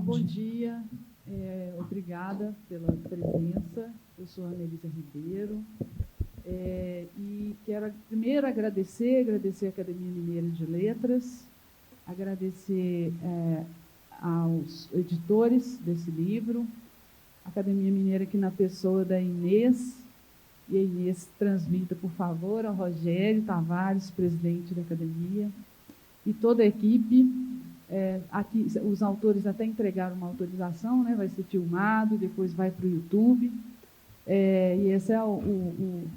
Bom dia, obrigada pela presença. Eu sou a Anelisa Ribeiro e quero primeiro agradecer a Academia Mineira de Letras, agradecer aos editores desse livro, a Academia Mineira aqui na pessoa da Inês, e a Inês transmita, por favor, ao Rogério Tavares, presidente da Academia, e toda a equipe. Aqui, os autores até entregaram uma autorização, né? Vai ser filmado, depois vai para o YouTube, e essa é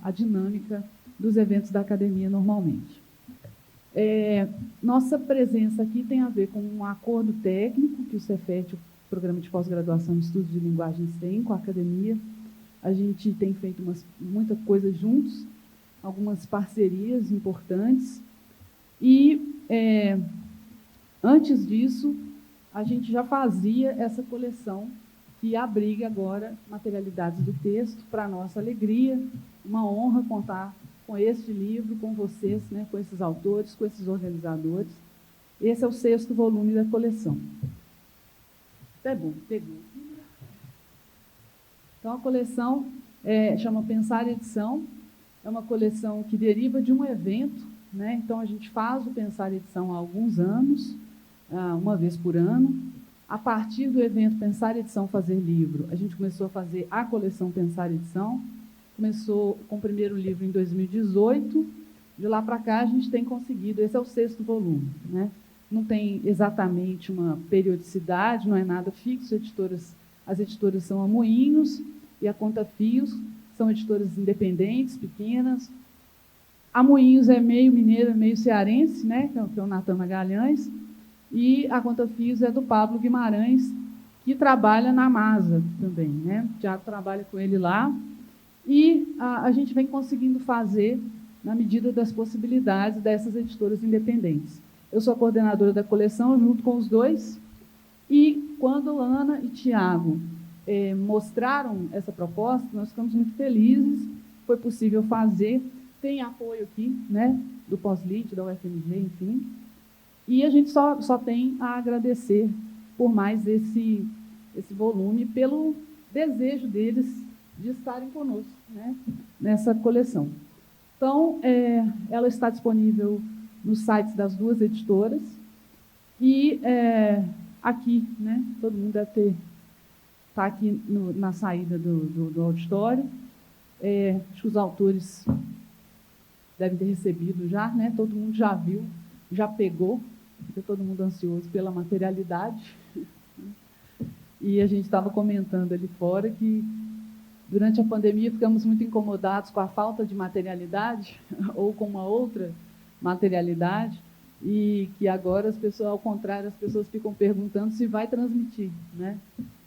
a dinâmica dos eventos da Academia normalmente. Nossa presença aqui tem a ver com um acordo técnico que o Cefet, o Programa de Pós-Graduação em Estudos de Linguagens, tem com a Academia. A gente tem feito muita coisa juntos, algumas parcerias importantes, e antes disso, a gente já fazia essa coleção que abriga agora materialidades do texto, para nossa alegria, uma honra contar com este livro, com vocês, né, com esses autores, com esses organizadores. Esse é o 6º volume da coleção. Tá bom, pegou. Então, a coleção chama Pensar Edição, é uma coleção que deriva de um evento, né? Então, a gente faz o Pensar Edição há alguns anos, uma vez por ano. A partir do evento Pensar Edição Fazer Livro, a gente começou a fazer a coleção Pensar Edição, começou com o primeiro livro em 2018, de lá para cá a gente tem conseguido, esse é o 6º volume, né? Não tem exatamente uma periodicidade, não é nada fixo, as editoras são a Moinhos e a Conta Fios, são editoras independentes, pequenas. A Moinhos é meio mineira, meio cearense, né? Que é o Natan Magalhães, e a Conta Fios é do Pablo Guimarães, que trabalha na Masa também, né? O Tiago trabalha com ele lá, e a gente vem conseguindo fazer na medida das possibilidades dessas editoras independentes. Eu sou a coordenadora da coleção, junto com os dois, e quando Ana e Tiago mostraram essa proposta, nós ficamos muito felizes, foi possível fazer, tem apoio aqui, né, do Pós-Lit, da UFMG, enfim, e a gente só tem a agradecer por mais esse volume, pelo desejo deles de estarem conosco, né, nessa coleção. Então, ela está disponível nos sites das duas editoras, e aqui, né, todo mundo deve estar aqui na saída do auditório. Acho que os autores devem ter recebido já, né? Todo mundo já viu, já pegou, fica todo mundo ansioso pela materialidade. E a gente estava comentando ali fora que, durante a pandemia, ficamos muito incomodados com a falta de materialidade, ou com uma outra materialidade, e que agora, ao contrário, as pessoas ficam perguntando se vai transmitir, né?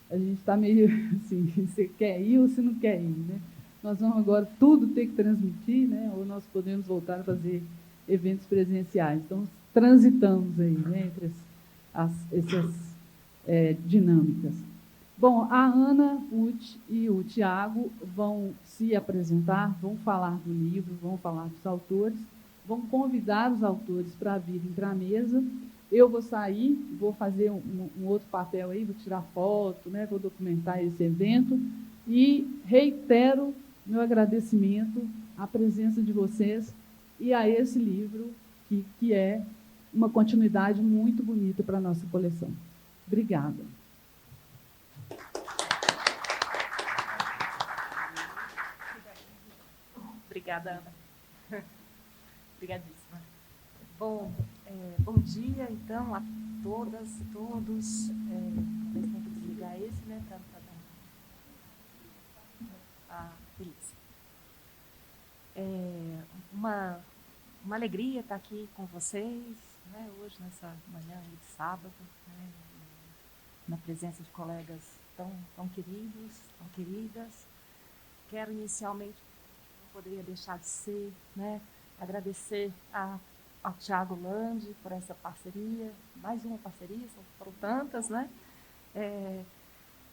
A gente está meio assim, se quer ir ou se não quer ir, né? Nós vamos agora tudo ter que transmitir, né? Ou nós podemos voltar a fazer eventos presenciais. Então, transitamos aí, né, entre essas dinâmicas. Bom, a Ana Pucci e o Tiago vão se apresentar, vão falar do livro, vão falar dos autores, vão convidar os autores para virem para a mesa. Eu vou sair, vou fazer um outro papel aí, vou tirar foto, né, vou documentar esse evento, e reitero meu agradecimento à presença de vocês e a esse livro, que é uma continuidade muito bonita para a nossa coleção. Obrigada. Obrigada, Ana. Obrigadíssima. Bom, bom dia, então, a todas e todos. Talvez tenha que desligar esse, né? Beleza. Uma alegria estar aqui com vocês, né, hoje, nessa manhã de sábado, né, na presença de colegas tão queridos, tão queridas. Quero, inicialmente, não poderia deixar de ser, né, agradecer ao Tiago Landi por essa parceria, mais uma parceria, foram tantas, né?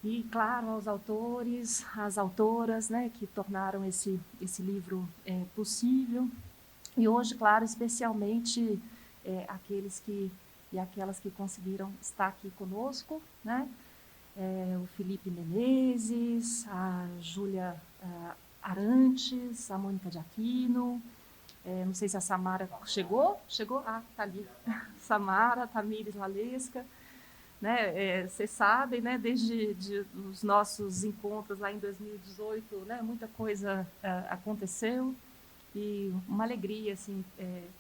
E, claro, aos autores, às autoras, né, que tornaram esse livro possível. E hoje, claro, especialmente aqueles e aquelas que conseguiram estar aqui conosco, né? o Felipe Menezes, a Júlia Arantes, a Mônica de Aquino, não sei se a Samara chegou? Chegou? Ah, está ali. Samara, Tamires Lalesca. Né, vocês sabem, né, desde os nossos encontros lá em 2018, né, muita coisa aconteceu, e uma alegria assim,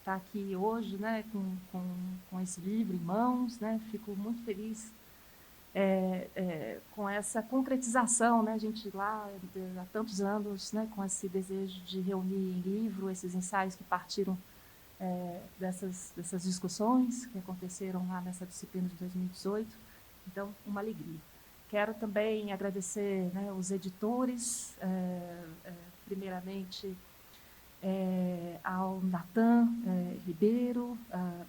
estar aqui hoje, né, com esse livro em mãos, né, fico muito feliz com essa concretização, né, a gente lá há tantos anos, né, com esse desejo de reunir em livro esses ensaios que partiram dessas discussões que aconteceram lá nessa disciplina de 2018. Então, uma alegria. Quero também agradecer, né, os editores, primeiramente ao Natan Ribeiro,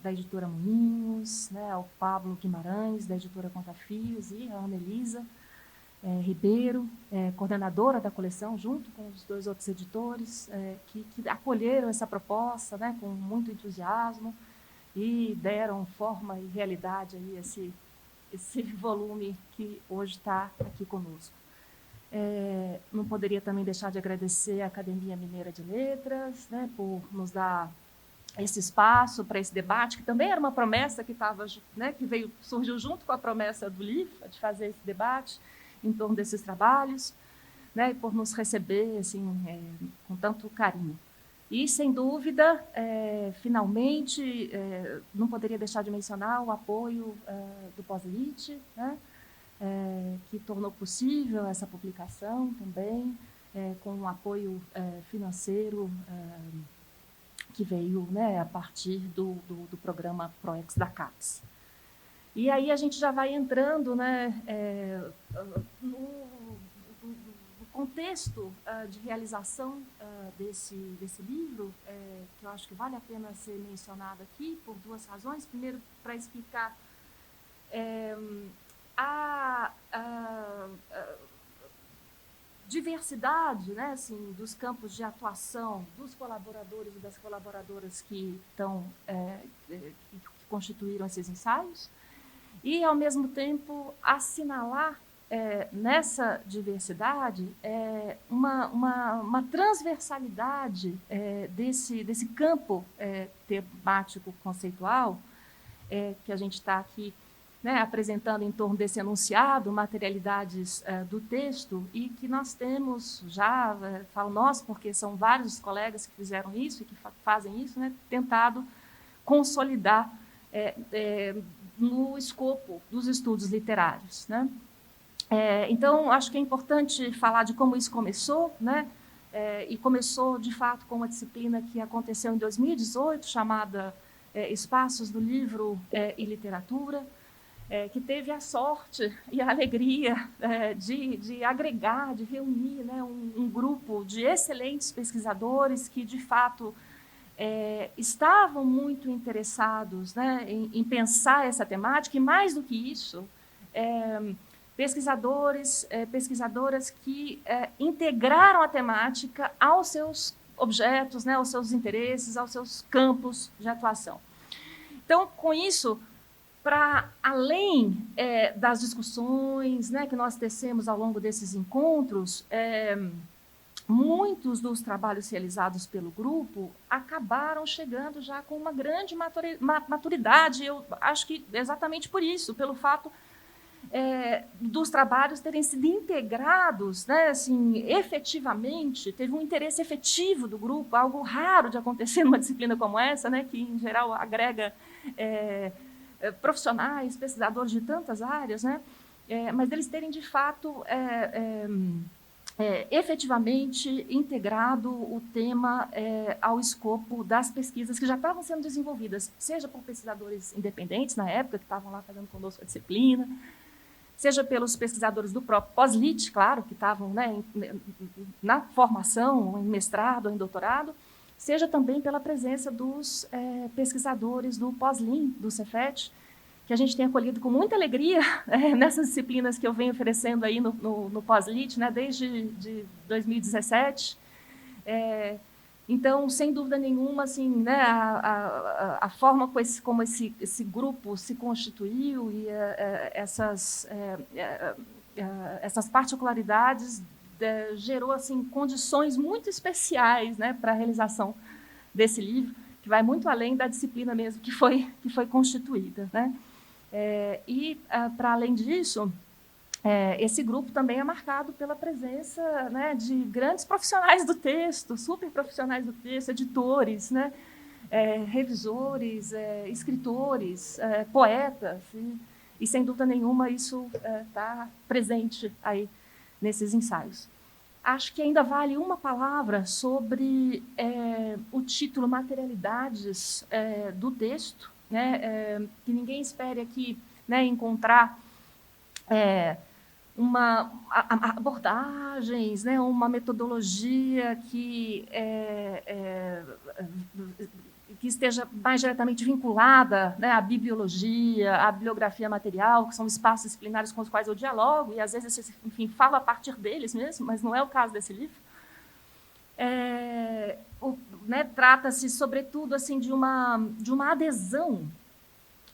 da editora Moinhos, né, ao Pablo Guimarães, da editora Contafios, e a Ana Elisa Ribeiro, coordenadora da coleção, junto com os dois outros editores, que acolheram essa proposta, né, com muito entusiasmo e deram forma e realidade a esse volume que hoje está aqui conosco. Não poderia também deixar de agradecer à Academia Mineira de Letras, né, por nos dar esse espaço para esse debate, que também era uma promessa que né, que surgiu junto com a promessa do LIFA, de fazer esse debate em torno desses trabalhos, né, e por nos receber assim, com tanto carinho. E, sem dúvida, finalmente, não poderia deixar de mencionar o apoio do POSLIT, né, que tornou possível essa publicação também, com um apoio financeiro que veio, né, a partir do programa PROEX da CAPES. E aí a gente já vai entrando, né, no contexto de realização desse livro, que eu acho que vale a pena ser mencionado aqui por duas razões. Primeiro, para explicar a diversidade, né, assim, dos campos de atuação dos colaboradores e das colaboradoras que constituíram esses ensaios, e, ao mesmo tempo, assinalar nessa diversidade uma transversalidade desse campo temático conceitual que a gente está aqui, né, apresentando em torno desse enunciado, materialidades do texto, e que nós temos já, falo nós porque são vários colegas que fizeram isso e que fazem isso, né, tentado consolidar no escopo dos estudos literários, né? Então, acho que é importante falar de como isso começou, né? E começou, de fato, com uma disciplina que aconteceu em 2018, chamada Espaços do Livro e Literatura, que teve a sorte e a alegria de agregar, de reunir, né, um grupo de excelentes pesquisadores que, de fato, estavam muito interessados, né, em pensar essa temática, e, mais do que isso, pesquisadoras que integraram a temática aos seus objetos, né, aos seus interesses, aos seus campos de atuação. Então, com isso, para além das discussões, né, que nós tecemos ao longo desses encontros, muitos dos trabalhos realizados pelo grupo acabaram chegando já com uma grande maturidade. Eu acho que exatamente por isso, pelo fato dos trabalhos terem sido integrados, né, assim, efetivamente, teve um interesse efetivo do grupo, algo raro de acontecer numa disciplina como essa, né, que, em geral, agrega profissionais, pesquisadores de tantas áreas, né, mas deles terem, de fato, efetivamente integrado o tema ao escopo das pesquisas que já estavam sendo desenvolvidas, seja por pesquisadores independentes, na época, que estavam lá fazendo conosco a disciplina, seja pelos pesquisadores do próprio POSLIT, claro, que estavam, né, na formação, em mestrado ou em doutorado, seja também pela presença dos pesquisadores do POSLIM, do Cefet, que a gente tem acolhido com muita alegria nessas disciplinas que eu venho oferecendo aí no POSLIT, né, desde 2017, Então, sem dúvida nenhuma, assim, né, a forma como esse grupo se constituiu e essas particularidades gerou assim, condições muito especiais, né, para a realização desse livro, que vai muito além da disciplina mesmo que foi constituída, né? Para além disso, esse grupo também é marcado pela presença, né, de grandes profissionais do texto, super profissionais do texto, editores, né, revisores, escritores, poetas, e sem dúvida nenhuma isso está presente aí nesses ensaios. Acho que ainda vale uma palavra sobre o título Materialidades do texto, né, que ninguém espere aqui, né, encontrar abordagens, né, uma metodologia que esteja mais diretamente vinculada, né, à bibliologia, à bibliografia material, que são espaços disciplinares com os quais eu dialogo, e às vezes, enfim, falo a partir deles mesmo, mas não é o caso desse livro. Né, trata-se, sobretudo, assim, de uma adesão.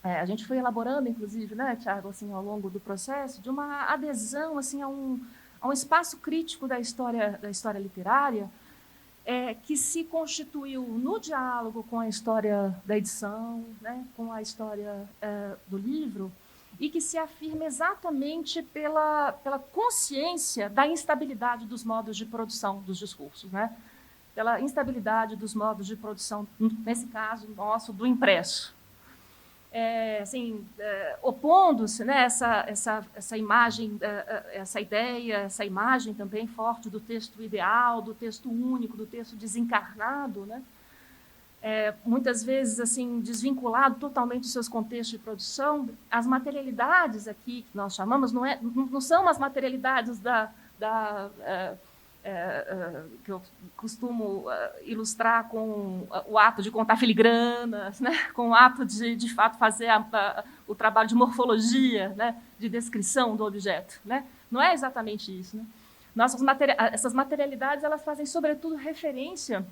A gente foi elaborando, inclusive, né, Tiago, assim, ao longo do processo, de uma adesão assim, a um espaço crítico da história literária, que se constituiu no diálogo com a história da edição, né, com a história do livro, e que se afirma exatamente pela consciência da instabilidade dos modos de produção dos discursos, né, pela instabilidade dos modos de produção, nesse caso nosso, do impresso. Assim, opondo-se, né, essa imagem, essa ideia, essa imagem também forte do texto ideal, do texto único, do texto desencarnado, né, muitas vezes assim desvinculado totalmente dos seus contextos de produção. As materialidades aqui que nós chamamos não são as materialidades que eu costumo ilustrar com o ato de contar filigranas, né? Com o ato de fato, fazer o trabalho de morfologia, né? De descrição do objeto. Né? Não é exatamente isso. Né? Essas materialidades elas fazem, sobretudo, referência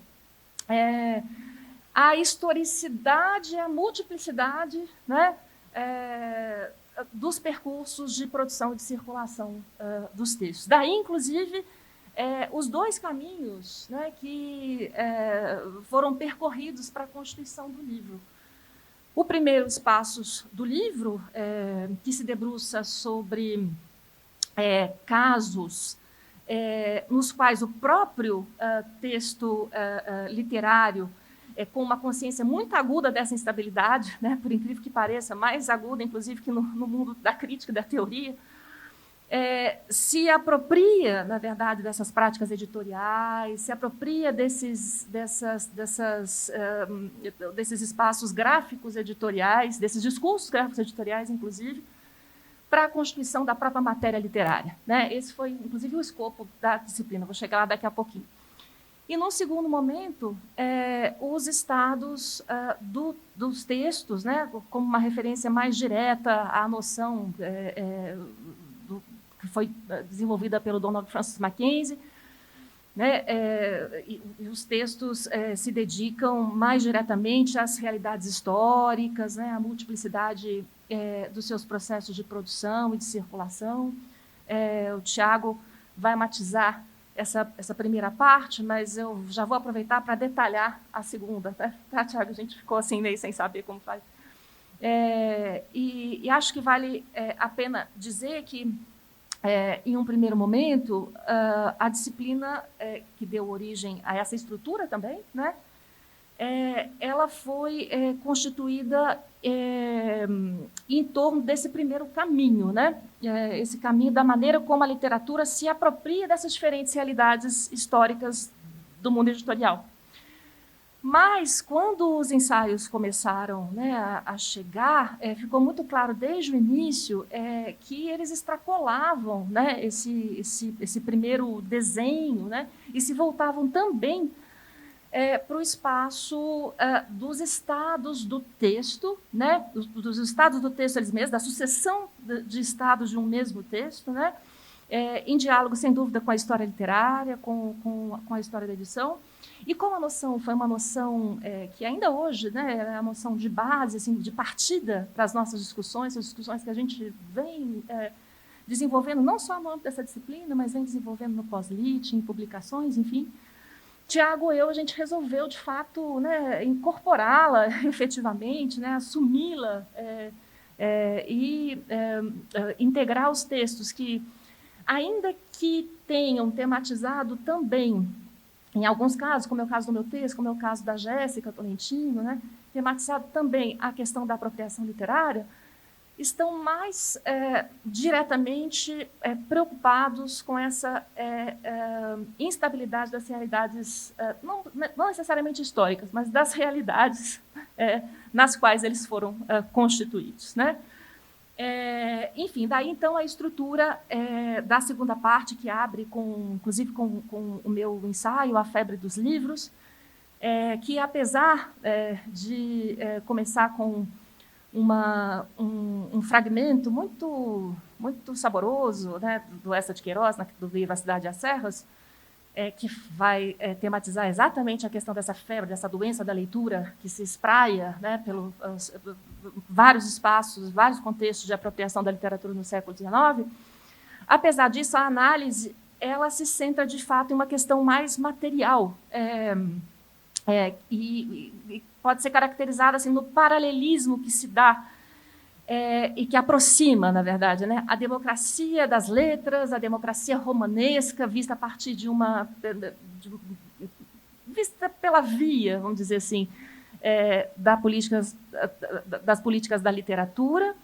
à historicidade, à multiplicidade, né? Dos percursos de produção e de circulação dos textos. Daí, inclusive, os dois caminhos, né, que foram percorridos para a constituição do livro. O primeiro, os passos do livro, que se debruça sobre casos nos quais o próprio texto literário, com uma consciência muito aguda dessa instabilidade, né, por incrível que pareça, mais aguda, inclusive, que no mundo da crítica e da teoria, se apropria, na verdade, dessas práticas editoriais, se apropria desses espaços gráficos editoriais, desses discursos gráficos editoriais, inclusive, para a constituição da própria matéria literária. Né? Esse foi, inclusive, o escopo da disciplina. Vou chegar lá daqui a pouquinho. E, num segundo momento, os estados dos textos, né, como uma referência mais direta à noção que foi desenvolvida pelo Donald Francis Mackenzie, né, e os textos se dedicam mais diretamente às realidades históricas, né, à multiplicidade dos seus processos de produção e de circulação. O Tiago vai matizar essa primeira parte, mas eu já vou aproveitar para detalhar a segunda. Tá, Tiago? A gente ficou assim meio sem saber como faz. E acho que vale a pena dizer que, em um primeiro momento, a disciplina que deu origem a essa estrutura também, né, ela foi constituída em torno desse primeiro caminho, né, esse caminho da maneira como a literatura se apropria dessas diferentes realidades históricas do mundo editorial. Mas, quando os ensaios começaram, né, a chegar, ficou muito claro desde o início que eles extrapolavam, né, esse primeiro desenho, né, e se voltavam também para o espaço dos estados do texto, né, dos estados do texto eles mesmos, da sucessão de estados de um mesmo texto, né, em diálogo, sem dúvida, com a história literária, com a história da edição, E como a noção foi uma noção que ainda hoje, né, é a noção de base, assim, de partida para as nossas discussões, as discussões que a gente vem desenvolvendo, não só no âmbito dessa disciplina, mas vem desenvolvendo no pós-lit, em publicações, enfim. Tiago e eu, a gente resolveu, de fato, né, incorporá-la efetivamente, né, assumi-la e integrar os textos que, ainda que tenham tematizado também, em alguns casos, como é o caso do meu texto, como é o caso da Jéssica Tolentino, né, tematizado também a questão da apropriação literária, estão mais diretamente preocupados com essa instabilidade das realidades, não necessariamente históricas, mas das realidades nas quais eles foram constituídos, né? Enfim, daí então a estrutura da segunda parte, que abre inclusive com o meu ensaio, A Febre dos Livros, que apesar de começar com um fragmento muito saboroso, né, do Essa de Queiroz, do livro A Cidade e as Serras, que vai tematizar exatamente a questão dessa febre, dessa doença da leitura que se espraia, né, pelos vários espaços, vários contextos de apropriação da literatura no século XIX. Apesar disso, a análise ela se centra, de fato, em uma questão mais material, e pode ser caracterizada assim, no paralelismo que se dá e que aproxima, na verdade, né, a democracia das letras, a democracia romanesca, vista a partir vista pela via, vamos dizer assim, das políticas da literatura,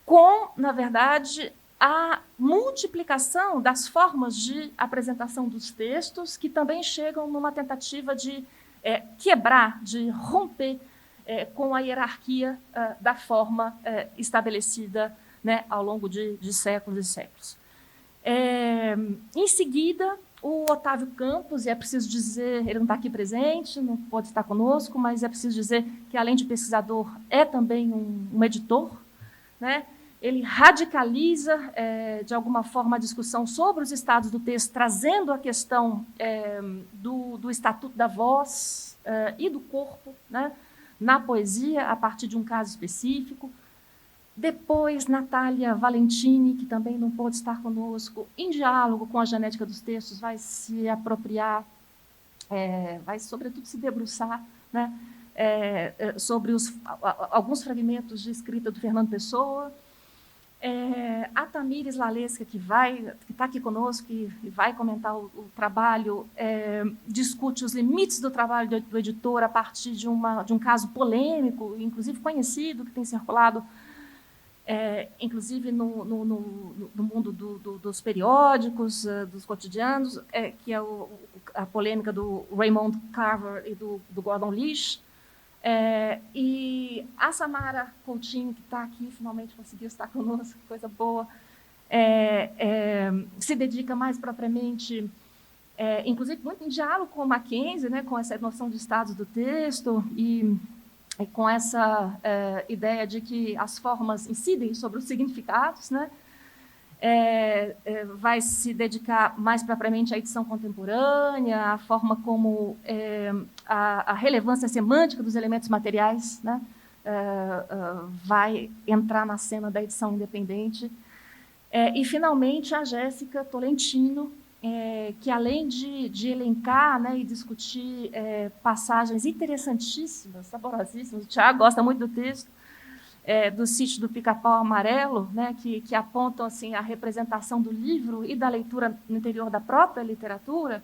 com, na verdade, a multiplicação das formas de apresentação dos textos, que também chegam numa tentativa de quebrar, de romper com a hierarquia da forma estabelecida, né, ao longo de séculos e séculos. Em seguida, o Otávio Campos, e é preciso dizer, ele não está aqui presente, não pode estar conosco, mas é preciso dizer que, além de pesquisador, é também um editor, né? Ele radicaliza, de alguma forma, a discussão sobre os estados do texto, trazendo a questão do estatuto da voz e do corpo, né, na poesia, a partir de um caso específico. Depois, Natália Valentini, que também não pôde estar conosco, em diálogo com a genética dos textos, vai se apropriar, vai, sobretudo, se debruçar, né, sobre alguns fragmentos de escrita do Fernando Pessoa. A Tamires Lalesca, que está aqui conosco e vai comentar o trabalho, discute os limites do trabalho do editor a partir de um caso polêmico, inclusive conhecido, que tem circulado, inclusive no mundo dos periódicos, dos cotidianos, que é a polêmica do Raymond Carver e do Gordon Lish. E a Samara Coutinho, que está aqui, finalmente conseguiu estar conosco, que coisa boa, se dedica mais propriamente, inclusive muito em diálogo com o Mackenzie, né, com essa noção de estados do texto e com essa ideia de que as formas incidem sobre os significados, né, vai se dedicar mais propriamente à edição contemporânea, à forma como a relevância semântica dos elementos materiais, né, vai entrar na cena da edição independente. E, finalmente, a Jéssica Tolentino, que, além de elencar, né, e discutir passagens interessantíssimas, saborosíssimas, o Tiago gosta muito do texto, do Sítio do Pica-Pau Amarelo, né, que apontam assim, a representação do livro e da leitura no interior da própria literatura,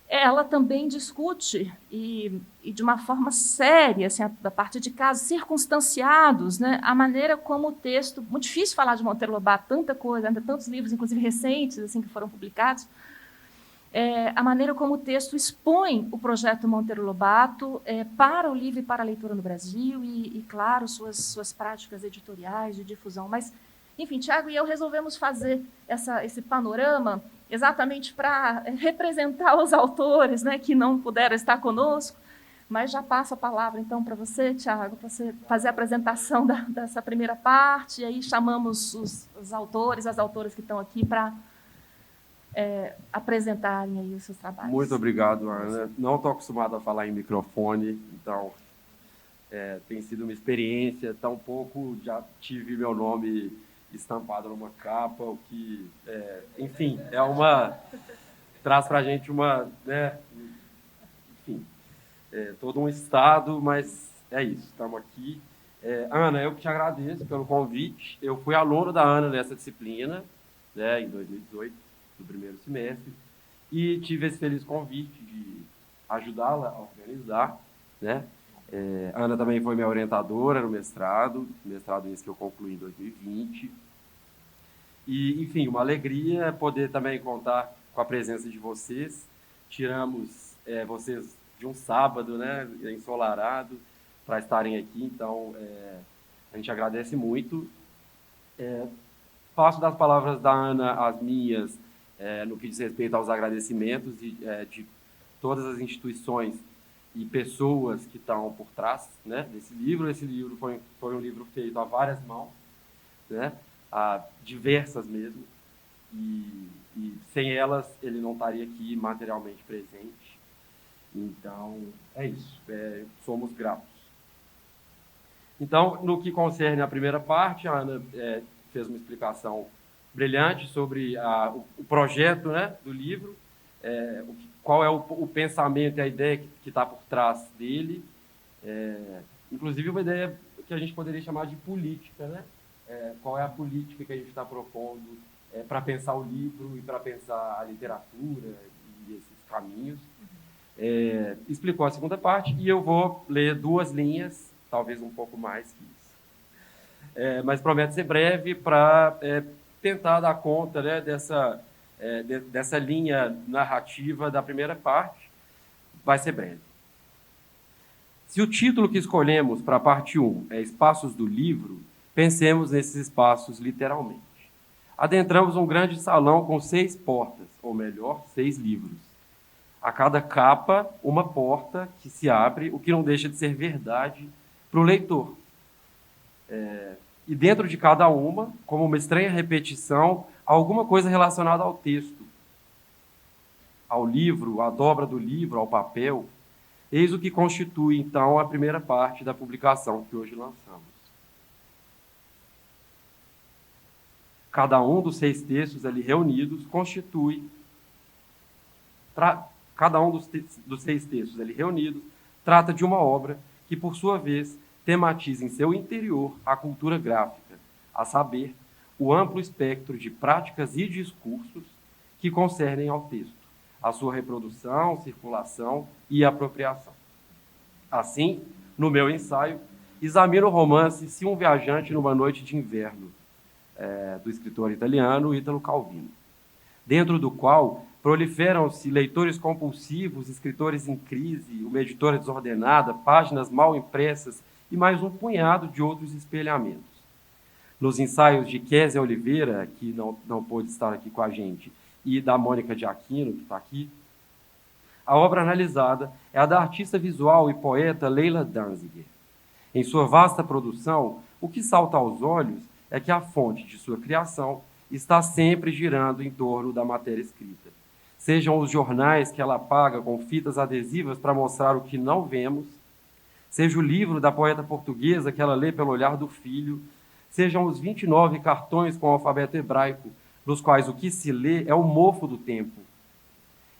ela também discute, e de uma forma séria, assim, a partir de casos circunstanciados, né, a maneira como o texto... Muito difícil falar de Monteiro Lobato, tanta coisa, ainda tantos livros, inclusive recentes, assim, que foram publicados, a maneira como o texto expõe o projeto Monteiro Lobato para o livro e para a leitura no Brasil e claro, suas práticas editoriais de difusão. Mas, enfim, Tiago e eu resolvemos fazer esse panorama exatamente para representar os autores, né, que não puderam estar conosco, mas já passo a palavra, então, para você, Tiago, para você fazer a apresentação dessa primeira parte, e aí chamamos os autores, as autoras que estão aqui para apresentarem aí os seus trabalhos. Muito obrigado, Ana. Não estou acostumado a falar em microfone, então tem sido uma experiência. Tampouco já tive meu nome estampado numa capa, o que, enfim, traz para a gente uma, né, enfim, todo um estado, mas é isso, estamos aqui. Ana, eu que te agradeço pelo convite. Eu fui aluno da Ana nessa disciplina, né, em 2018, no primeiro semestre, e tive esse feliz convite de ajudá-la a organizar, né? A Ana também foi minha orientadora no mestrado esse que eu concluí em 2020. E, enfim, uma alegria poder também contar com a presença de vocês. Tiramos vocês de um sábado, né, ensolarado, para estarem aqui, então a gente agradece muito. Faço das palavras da Ana as minhas, no que diz respeito aos agradecimentos de todas as instituições e pessoas que estão por trás, né, desse livro. Esse livro foi um livro feito a várias mãos, né, a diversas mesmo, e sem elas ele não estaria aqui materialmente presente. Então, é isso, somos gratos. Então, no que concerne a primeira parte, a Ana fez uma explicação brilhante sobre o projeto, né, do livro, qual é o pensamento e a ideia que está por trás dele, inclusive uma ideia que a gente poderia chamar de política, né? Qual é a política que a gente está propondo para pensar o livro e para pensar a literatura e esses caminhos. Explicou a segunda parte e eu vou ler 2 linhas, talvez um pouco mais que isso. Mas prometo ser breve para tentar dar conta, né, dessa linha narrativa da primeira parte. Vai ser breve. Se o título que escolhemos para a parte 1 é Espaços do Livro, pensemos nesses espaços literalmente. Adentramos um grande salão com 6 portas, ou melhor, 6 livros. A cada capa, uma porta que se abre, o que não deixa de ser verdade para o leitor. E dentro de cada uma, como uma estranha repetição, alguma coisa relacionada ao texto, ao livro, à dobra do livro, ao papel. Eis o que constitui, então, a primeira parte da publicação que hoje lançamos. Cada um dos 6 textos ali reunidos constitui... Cada um dos 6 textos ali reunidos trata de uma obra que, por sua vez, tematiza em seu interior a cultura gráfica, a saber, o amplo espectro de práticas e discursos que concernem ao texto, a sua reprodução, circulação e apropriação. Assim, no meu ensaio, examino o romance Se um Viajante numa Noite de Inverno, do escritor italiano Ítalo Calvino, dentro do qual proliferam-se leitores compulsivos, escritores em crise, uma editora desordenada, páginas mal impressas e mais um punhado de outros espelhamentos. Nos ensaios de Kézia Oliveira, que não pôde estar aqui com a gente, e da Mônica de Aquino, que está aqui, a obra analisada é a da artista visual e poeta Leila Danziger. Em sua vasta produção, o que salta aos olhos é que a fonte de sua criação está sempre girando em torno da matéria escrita. Sejam os jornais que ela paga com fitas adesivas para mostrar o que não vemos, seja o livro da poeta portuguesa que ela lê pelo olhar do filho, sejam os 29 cartões com o alfabeto hebraico, nos quais o que se lê é o mofo do tempo.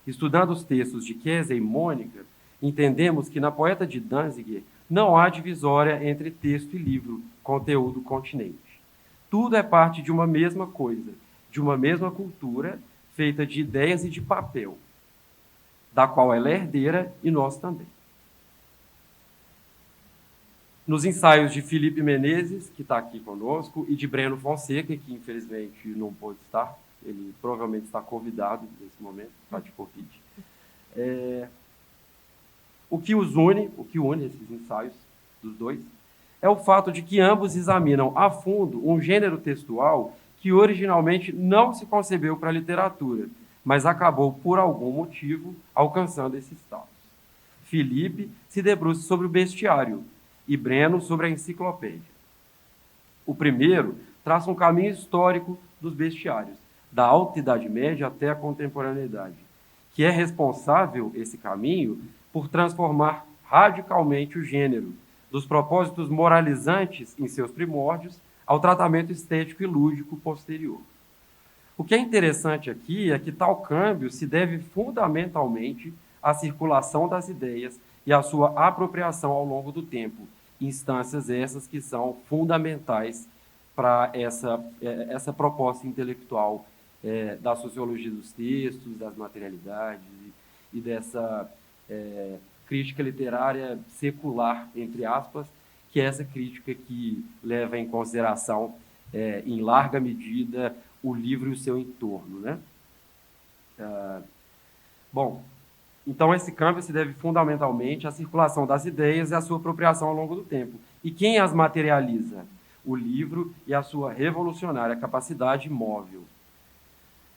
Estudando os textos de Kézia e Mônica, entendemos que na poeta de Danziger não há divisória entre texto e livro, conteúdo, continente. Tudo é parte de uma mesma coisa, de uma mesma cultura, feita de ideias e de papel, da qual ela é herdeira e nós também. Nos ensaios de Felipe Menezes, que está aqui conosco, e de Breno Fonseca, que infelizmente não pôde estar, ele provavelmente está convidado nesse momento, está de Covid. O que une esses ensaios dos dois, é o fato de que ambos examinam a fundo um gênero textual que originalmente não se concebeu para a literatura, mas acabou, por algum motivo, alcançando esse status. Felipe se debruça sobre o bestiário e Breno sobre a enciclopédia. O primeiro traça um caminho histórico dos bestiários, da Alta Idade Média até a contemporaneidade, que é responsável, esse caminho, por transformar radicalmente o gênero, dos propósitos moralizantes em seus primórdios, ao tratamento estético e lúdico posterior. O que é interessante aqui é que tal câmbio se deve fundamentalmente à circulação das ideias e à sua apropriação ao longo do tempo, instâncias essas que são fundamentais para essa proposta intelectual da sociologia dos textos, das materialidades e dessa crítica literária secular, entre aspas, que é essa crítica que leva em consideração, em larga medida, o livro e o seu entorno, né? Bom, então esse câmbio se deve fundamentalmente à circulação das ideias e à sua apropriação ao longo do tempo. E quem as materializa? O livro e a sua revolucionária capacidade móvel.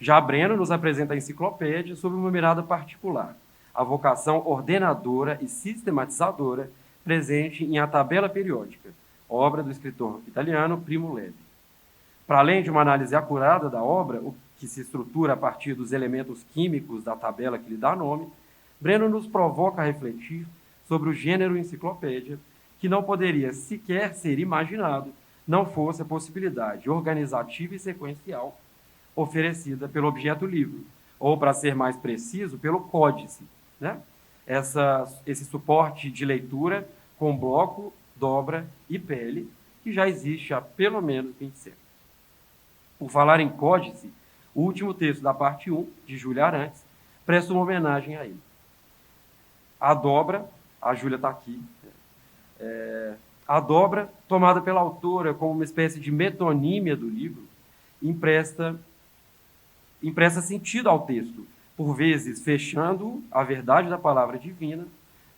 Já Breno nos apresenta a enciclopédia sob uma mirada particular, a vocação ordenadora e sistematizadora presente em A Tabela Periódica, obra do escritor italiano Primo Levi. Para além de uma análise acurada da obra, o que se estrutura a partir dos elementos químicos da tabela que lhe dá nome, Breno nos provoca a refletir sobre o gênero enciclopédia, que não poderia sequer ser imaginado não fosse a possibilidade organizativa e sequencial oferecida pelo objeto livro, ou, para ser mais preciso, pelo códice, né? Esse suporte de leitura com bloco, dobra e pele, que já existe há pelo menos 20 séculos. Por falar em códice, o último texto da parte 1, de Júlia Arantes, presta uma homenagem a ele. A dobra, a Júlia está aqui, a dobra, tomada pela autora como uma espécie de metonímia do livro, empresta sentido ao texto, por vezes fechando a verdade da palavra divina,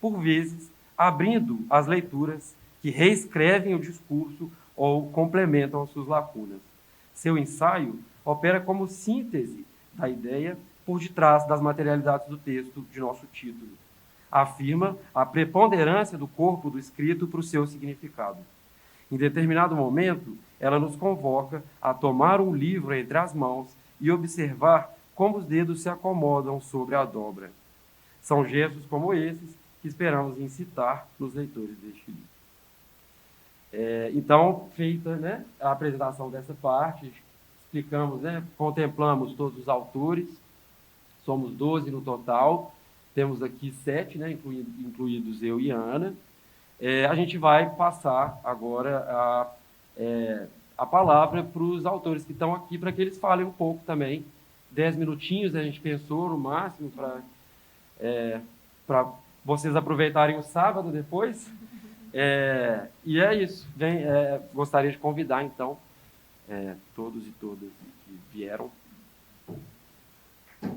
por vezes abrindo as leituras que reescrevem o discurso ou complementam as suas lacunas. Seu ensaio opera como síntese da ideia por detrás das materialidades do texto de nosso título. Afirma a preponderância do corpo do escrito para o seu significado. Em determinado momento, ela nos convoca a tomar um livro entre as mãos e observar como os dedos se acomodam sobre a dobra. São gestos como esses que esperamos incitar nos leitores deste livro. Então, feita, né, a apresentação dessa parte, explicamos, né, contemplamos todos os autores, somos 12 no total, temos aqui 7, né, incluídos eu e a Ana. A gente vai passar agora a palavra para os autores que estão aqui, para que eles falem um pouco também. 10 minutinhos a gente pensou no máximo para vocês aproveitarem o sábado depois. E é isso. Gostaria de convidar, então, todos e todas que vieram.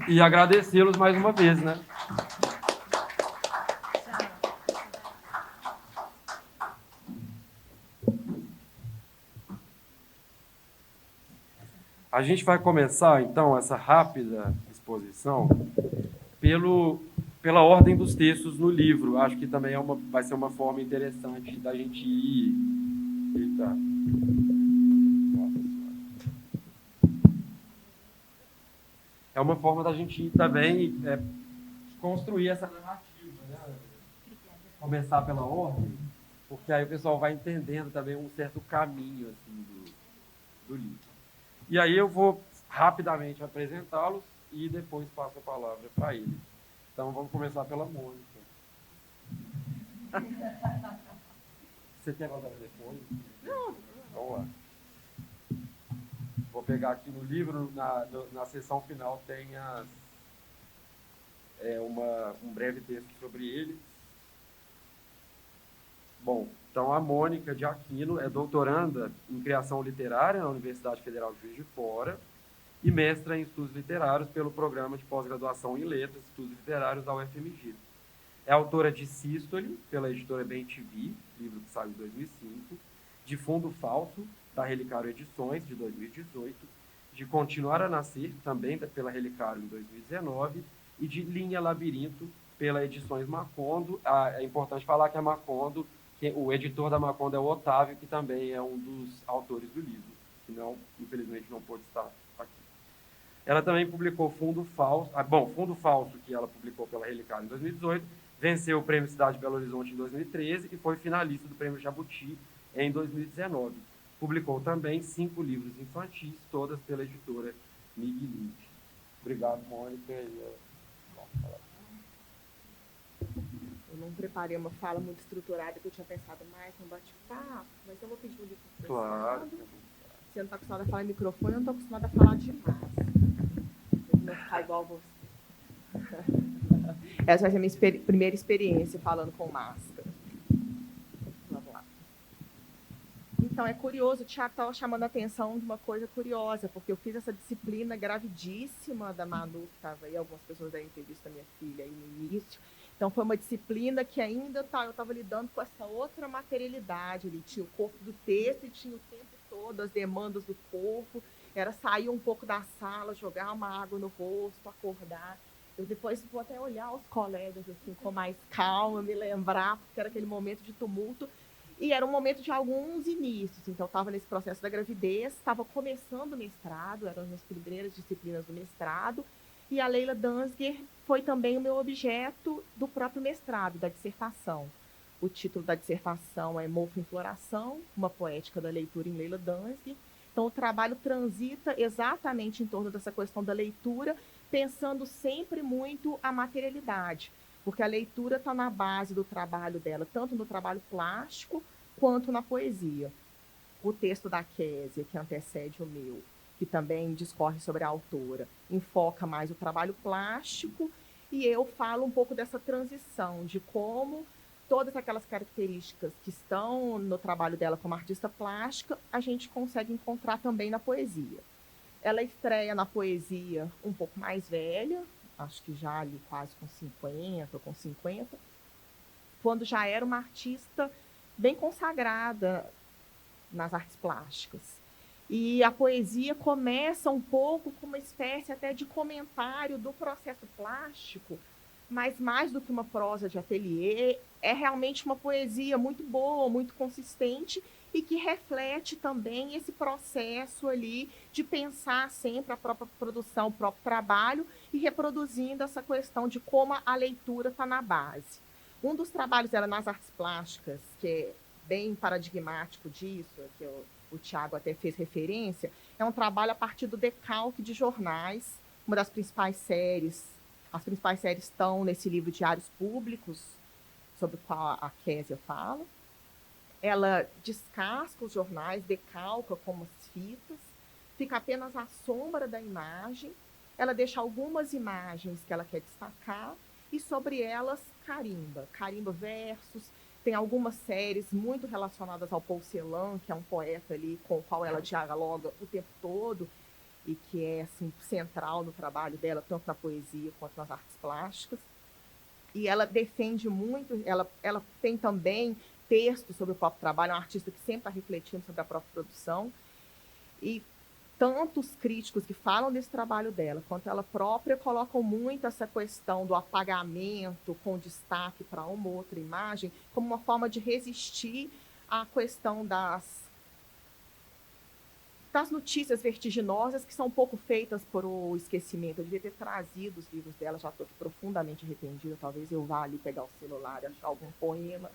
E agradecê-los mais uma vez, né? A gente vai começar, então, essa rápida exposição pela ordem dos textos no livro. Acho que também vai ser uma forma interessante da gente ir... Eita. Nossa Senhora. É uma forma da gente ir também construir essa narrativa, né? Começar pela ordem, porque aí o pessoal vai entendendo também um certo caminho assim, do livro. E aí eu vou rapidamente apresentá-los e depois passo a palavra para eles. Então vamos começar pela Mônica. Você quer mandar o telefone? Não. Vamos lá. Vou pegar aqui no livro, na seção final tem um breve texto sobre eles. Bom, então a Mônica de Aquino é doutoranda em criação literária na Universidade Federal de Juiz de Fora e mestra em estudos literários pelo programa de pós-graduação em letras e estudos literários da UFMG. É autora de Sístole, pela editora Bem-TV, livro que saiu em 2005, de Fundo Falso, da Relicário Edições, de 2018, de Continuar a Nascer, também pela Relicário, em 2019, e de Linha Labirinto, pela Edições Macondo. É importante falar que a Macondo, o editor da Macondo é o Otávio, que também é um dos autores do livro, que não, infelizmente não pôde estar aqui. Ela também publicou Fundo Falso, Fundo Falso, que ela publicou pela Relicário em 2018, venceu o Prêmio Cidade de Belo Horizonte em 2013 e foi finalista do Prêmio Jabuti em 2019. Publicou também 5 livros infantis, todas pela editora Miguelite. Obrigado, Mônica. Eu não preparei uma fala muito estruturada, que eu tinha pensado mais no bate-papo, mas eu vou pedir um livro Claro. Você não está acostumada a falar em microfone, eu não estou acostumada a falar demais. Eu não ficar igual você. Essa vai ser a minha primeira experiência falando com máscara. Vamos lá. Então, é curioso, o Thiago estava chamando a atenção de uma coisa curiosa, porque eu fiz essa disciplina gravidíssima da Manu, que estava aí, algumas pessoas devem ter visto a minha filha aí no início. Então, foi uma disciplina que ainda eu estava lidando com essa outra materialidade. Ele tinha o corpo do texto e tinha o tempo todo as demandas do corpo. Era sair um pouco da sala, jogar uma água no rosto, acordar. Eu depois vou até olhar os colegas assim, com mais calma, me lembrar, porque era aquele momento de tumulto. E era um momento de alguns inícios. Então, eu estava nesse processo da gravidez, estava começando o mestrado, eram as minhas primeiras disciplinas do mestrado. E a Leila Dansger foi também o meu objeto do próprio mestrado, da dissertação. O título da dissertação é Mofo em Floração, uma poética da leitura em Leila Dansger. Então, o trabalho transita exatamente em torno dessa questão da leitura, pensando sempre muito a materialidade, porque a leitura está na base do trabalho dela, tanto no trabalho plástico quanto na poesia. O texto da Késia, que antecede o meu, que também discorre sobre a autora, enfoca mais o trabalho plástico, e eu falo um pouco dessa transição, de como todas aquelas características que estão no trabalho dela como artista plástica, a gente consegue encontrar também na poesia. Ela estreia na poesia um pouco mais velha, acho que já ali quase com 50, quando já era uma artista bem consagrada nas artes plásticas. E a poesia começa um pouco com uma espécie até de comentário do processo plástico, mas mais do que uma prosa de ateliê, é realmente uma poesia muito boa, muito consistente e que reflete também esse processo ali de pensar sempre a própria produção, o próprio trabalho e reproduzindo essa questão de como a leitura está na base. Um dos trabalhos dela nas artes plásticas, que é bem paradigmático disso, que o Thiago até fez referência, é um trabalho a partir do decalque de jornais, uma das principais séries. As principais séries estão nesse livro Diários Públicos, sobre o qual a Késia fala. Ela descasca os jornais, decalca como as fitas, fica apenas a sombra da imagem, ela deixa algumas imagens que ela quer destacar e sobre elas carimba versos. Tem algumas séries muito relacionadas ao Paul Celan, que é um poeta ali com o qual ela dialoga o tempo todo e que é assim, central no trabalho dela, tanto na poesia quanto nas artes plásticas. E ela defende muito, ela tem também textos sobre o próprio trabalho, é uma artista que sempre está refletindo sobre a própria produção. E tantos críticos que falam desse trabalho dela, quanto ela própria, colocam muito essa questão do apagamento com destaque para uma ou outra imagem, como uma forma de resistir à questão das notícias vertiginosas que são um pouco feitas por o esquecimento. Eu devia ter trazido os livros dela, já estou profundamente arrependida, talvez eu vá ali pegar o celular e achar algum poema.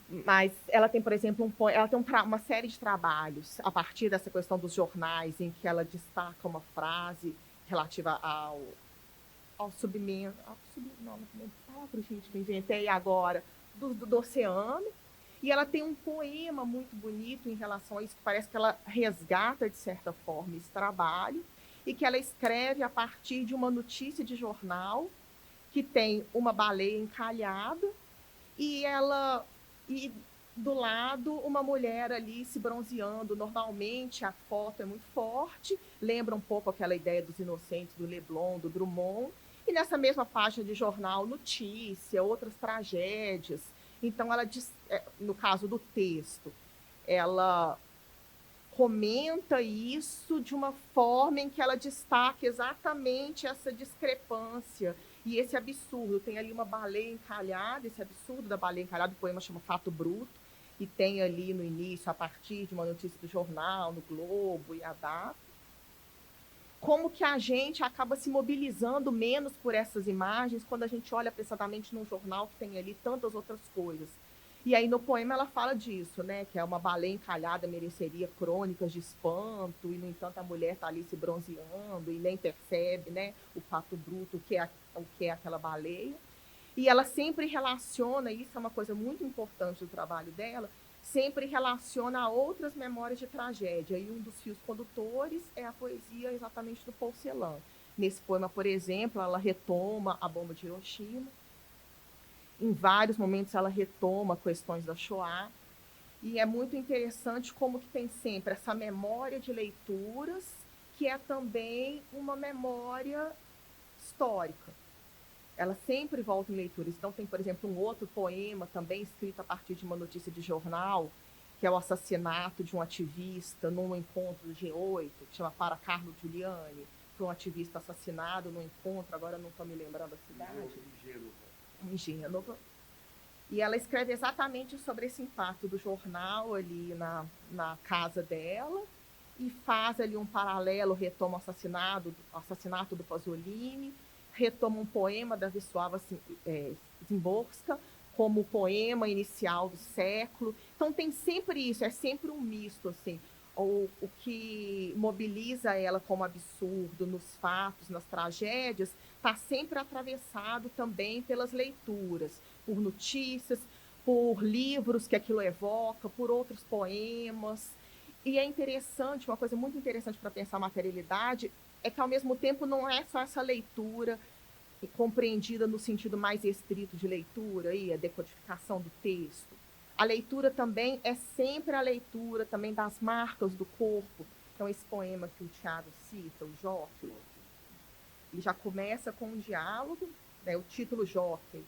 Mas ela tem, por exemplo, ela tem uma série de trabalhos a partir dessa questão dos jornais, em que ela destaca uma frase relativa ao submento, não, palavra, gente, que eu inventei agora, do oceano. E ela tem um poema muito bonito em relação a isso, que parece que ela resgata, de certa forma, esse trabalho, e que ela escreve a partir de uma notícia de jornal, que tem uma baleia encalhada, e do lado uma mulher ali se bronzeando. Normalmente a foto é muito forte, lembra um pouco aquela ideia dos Inocentes, do Leblon, do Drummond, e nessa mesma página de jornal, notícia, outras tragédias. Então, ela diz, no caso do texto, ela comenta isso de uma forma em que ela destaca exatamente essa discrepância e esse absurdo. Tem ali uma baleia encalhada, esse absurdo da baleia encalhada, o poema chama Fato Bruto, e tem ali no início, a partir de uma notícia do jornal, no Globo e a data. como que a gente acaba se mobilizando menos por essas imagens quando a gente olha apressadamente num jornal que tem ali tantas outras coisas. E aí no poema ela fala disso, né, que é uma baleia encalhada mereceria crônicas de espanto, e no entanto a mulher está ali se bronzeando e nem percebe, né, o fato bruto, o que é aquela baleia. E ela sempre relaciona, isso é uma coisa muito importante do trabalho dela, sempre relaciona a outras memórias de tragédia. E um dos fios condutores é a poesia exatamente do Paul Celan. Nesse poema, por exemplo, ela retoma a bomba de Hiroshima. Em vários momentos ela retoma questões da Shoah. E é muito interessante como que tem sempre essa memória de leituras, que é também uma memória histórica. Ela sempre volta em leituras. Então tem, por exemplo, um outro poema também escrito a partir de uma notícia de jornal, que é o assassinato de um ativista num encontro do G8, que chama Para Carlo Giuliani, foi um ativista assassinado num encontro, agora não estou me lembrando da cidade. Em Gênova. E ela escreve exatamente sobre esse impacto do jornal ali na casa dela, e faz ali um paralelo, retoma o assassinato do Pasolini, retoma um poema da Wisława Szymborska como o poema inicial do século. Então tem sempre isso, é sempre um misto, assim. O que mobiliza ela como absurdo nos fatos, nas tragédias, está sempre atravessado também pelas leituras, por notícias, por livros que aquilo evoca, por outros poemas. E é interessante, uma coisa muito interessante para pensar a materialidade, é que, ao mesmo tempo, não é só essa leitura compreendida no sentido mais estrito de leitura, aí, a decodificação do texto. A leitura também é sempre a leitura também das marcas do corpo. Então, esse poema que o Tiago cita, o Jockey, ele já começa com um diálogo, né, o título Jockey.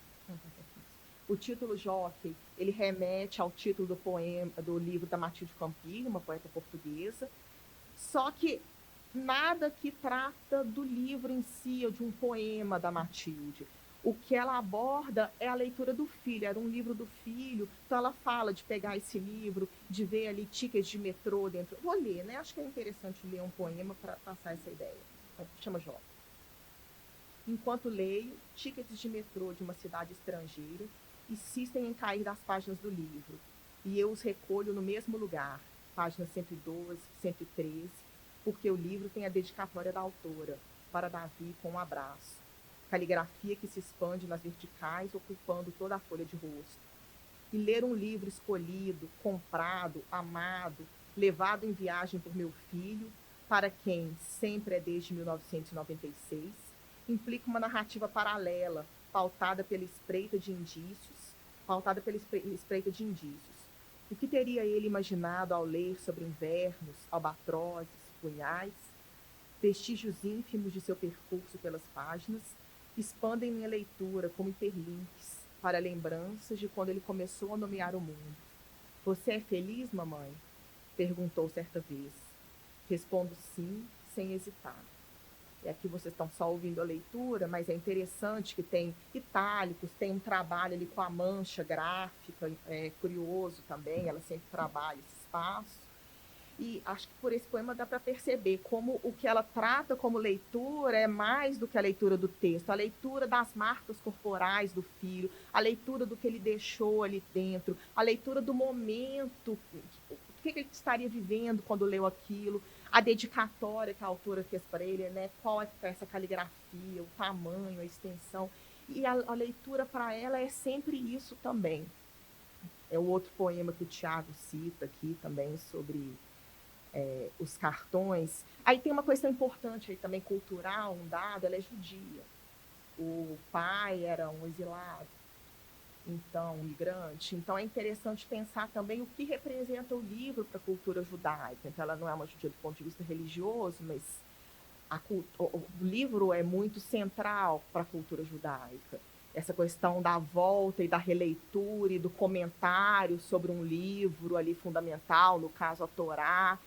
O título Jockey, ele remete ao título do poema, do livro da Matilde Campilho, uma poeta portuguesa. Só que nada que trata do livro em si, ou de um poema da Matilde. O que ela aborda é a leitura do filho, era um livro do filho, então ela fala de pegar esse livro, de ver ali tickets de metrô dentro. Vou ler, né? Acho que é interessante ler um poema para passar essa ideia. Chama Jó. Enquanto leio, tickets de metrô de uma cidade estrangeira insistem em cair das páginas do livro, e eu os recolho no mesmo lugar, páginas 112, 113, porque o livro tem a dedicatória da autora, para Davi com um abraço. Caligrafia que se expande nas verticais, ocupando toda a folha de rosto. E ler um livro escolhido, comprado, amado, levado em viagem por meu filho, para quem sempre é desde 1996, implica uma narrativa paralela, pautada pela espreita de indícios. O que teria ele imaginado ao ler sobre invernos, albatrozes, punhais? Vestígios ínfimos de seu percurso pelas páginas expandem minha leitura como hiperlinks para lembranças de quando ele começou a nomear o mundo. Você é feliz, mamãe? Perguntou certa vez. Respondo sim, sem hesitar. E aqui vocês estão só ouvindo a leitura, mas é interessante que tem itálicos, tem um trabalho ali com a mancha gráfica, é curioso também, ela sempre trabalha esse espaço. E acho que por esse poema dá para perceber como o que ela trata como leitura é mais do que a leitura do texto, a leitura das marcas corporais do filho, a leitura do que ele deixou ali dentro, a leitura do momento, o que ele estaria vivendo quando leu aquilo, a dedicatória que a autora fez para ele, né? Qual é essa caligrafia, o tamanho, a extensão. E a leitura para ela é sempre isso também. É o outro poema que o Tiago cita aqui também sobre os cartões. Aí tem uma questão importante aí também, cultural, um dado, ela é judia. O pai era um exilado, então, um migrante. Então é interessante pensar também o que representa o livro para a cultura judaica. Então ela não é uma judia do ponto de vista religioso, mas o livro é muito central para a cultura judaica. Essa questão da volta e da releitura e do comentário sobre um livro ali fundamental, no caso a Torá.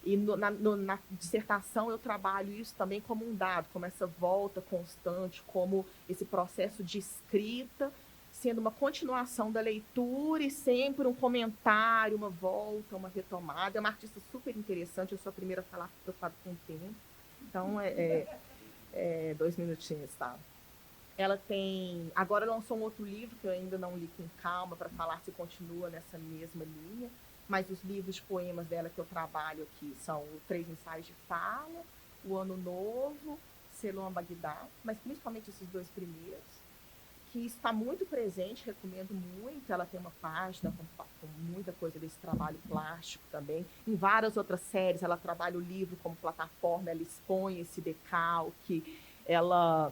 E na dissertação eu trabalho isso também como um dado, como essa volta constante, como esse processo de escrita, sendo uma continuação da leitura e sempre um comentário, uma volta, uma retomada. É uma artista super interessante, eu sou a primeira a falar preocupada com o tempo. Então, 2 minutinhos, tá? Ela tem... Agora lançou um outro livro, que eu ainda não li com calma, para falar se continua nessa mesma linha, mas os livros de poemas dela que eu trabalho aqui são o 3 Ensaios de Fala, o Ano Novo, Selon Bagdá, mas principalmente esses 2 primeiros, que está muito presente, recomendo muito. Ela tem uma página com muita coisa desse trabalho plástico também. Em várias outras séries, ela trabalha o livro como plataforma, ela expõe esse decalque, ela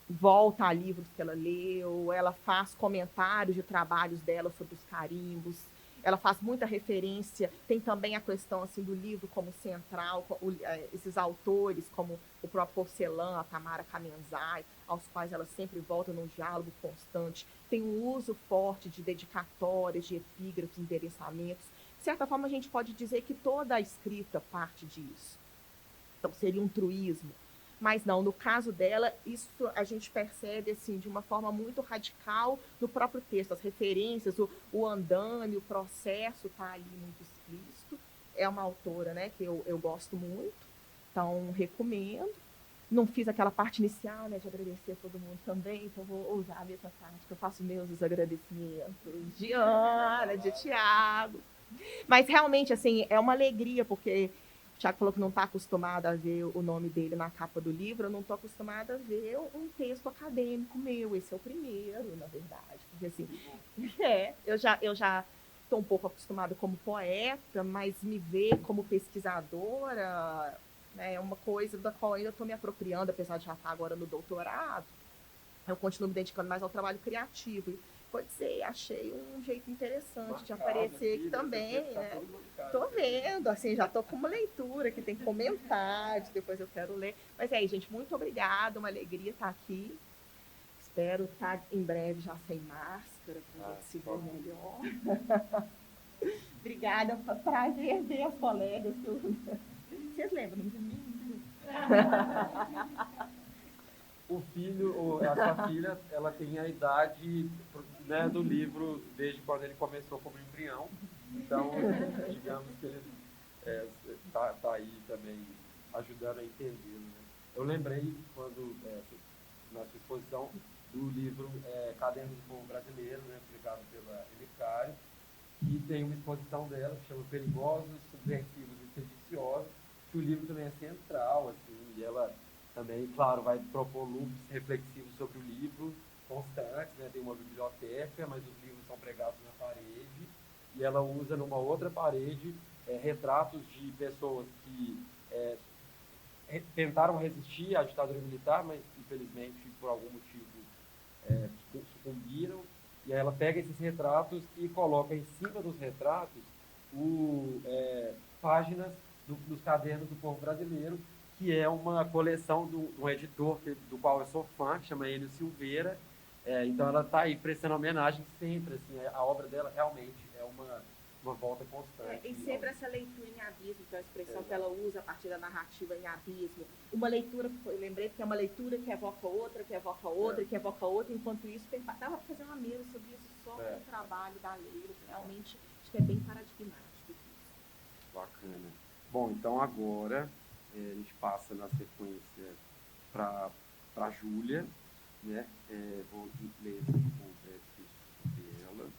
volta a livros que ela leu, ela faz comentários de trabalhos dela sobre os carimbos, ela faz muita referência, tem também a questão assim, do livro como central, esses autores como o próprio Porcelã, a Tamara Kamenzai, aos quais ela sempre volta num diálogo constante, tem um uso forte de dedicatórias, de epígrafes, endereçamentos. De certa forma, a gente pode dizer que toda a escrita parte disso. Então, seria um truísmo. Mas não, no caso dela, isso a gente percebe assim, de uma forma muito radical no próprio texto. As referências, o andame, o processo está ali muito explícito. É uma autora, né, que eu gosto muito, então recomendo. Não fiz aquela parte inicial, né, de agradecer a todo mundo também, então vou usar a mesma parte que eu faço meus os agradecimentos de Ana, de Tiago. Mas realmente, assim, é uma alegria, porque o Tiago falou que não está acostumado a ver o nome dele na capa do livro, eu não estou acostumada a ver um texto acadêmico meu, esse é o primeiro, na verdade. Porque, assim, eu já estou um pouco acostumada como poeta, mas me ver como pesquisadora é uma coisa da qual ainda estou me apropriando, apesar de já estar agora no doutorado, eu continuo me dedicando mais ao trabalho criativo. E, pode ser, achei um jeito interessante de aparecer aqui também. Estou vendo, assim, já estou com uma leitura que tem comentários, depois eu quero ler. Mas é aí, gente, muito obrigada, uma alegria estar aqui. Espero estar em breve já sem máscara, para a gente se ver melhor. Obrigada, foi um prazer ver as colegas. Vocês lembram de mim? O filho, a sua filha, ela tem a idade, né, do livro desde quando ele começou como embrião. Então, digamos que ele tá aí também ajudando a entender. Né? Eu lembrei quando, na sua exposição, do livro Cadernos do Povo Brasileiro, né, publicado pela Elicário, que tem uma exposição dela que chama Perigosos, Subversivos e Sediciosos, que o livro também é central, assim, e ela também, claro, vai propor loops reflexivos sobre o livro, constantes, né? Tem uma biblioteca, mas os livros são pregados na parede, e ela usa numa outra parede retratos de pessoas que tentaram resistir à ditadura militar, mas infelizmente por algum motivo sucumbiram, e aí ela pega esses retratos e coloca em cima dos retratos páginas dos cadernos do povo brasileiro, que é uma coleção de um editor do qual eu sou fã, que chama Enio Silveira. Então ela está aí prestando homenagem sempre. Assim, a obra dela realmente é uma volta constante. E sempre essa leitura em abismo, que é a expressão que ela usa a partir da narrativa em abismo. Uma leitura, eu lembrei que é uma leitura que evoca outra, que evoca outra, que evoca outra. Enquanto isso, dava para fazer uma mesa sobre isso só com o trabalho da Leila. Realmente, acho que é bem paradigmático isso. Bacana. Bom, então agora a gente passa na sequência para a Júlia, né? Vou ler esse texto dela.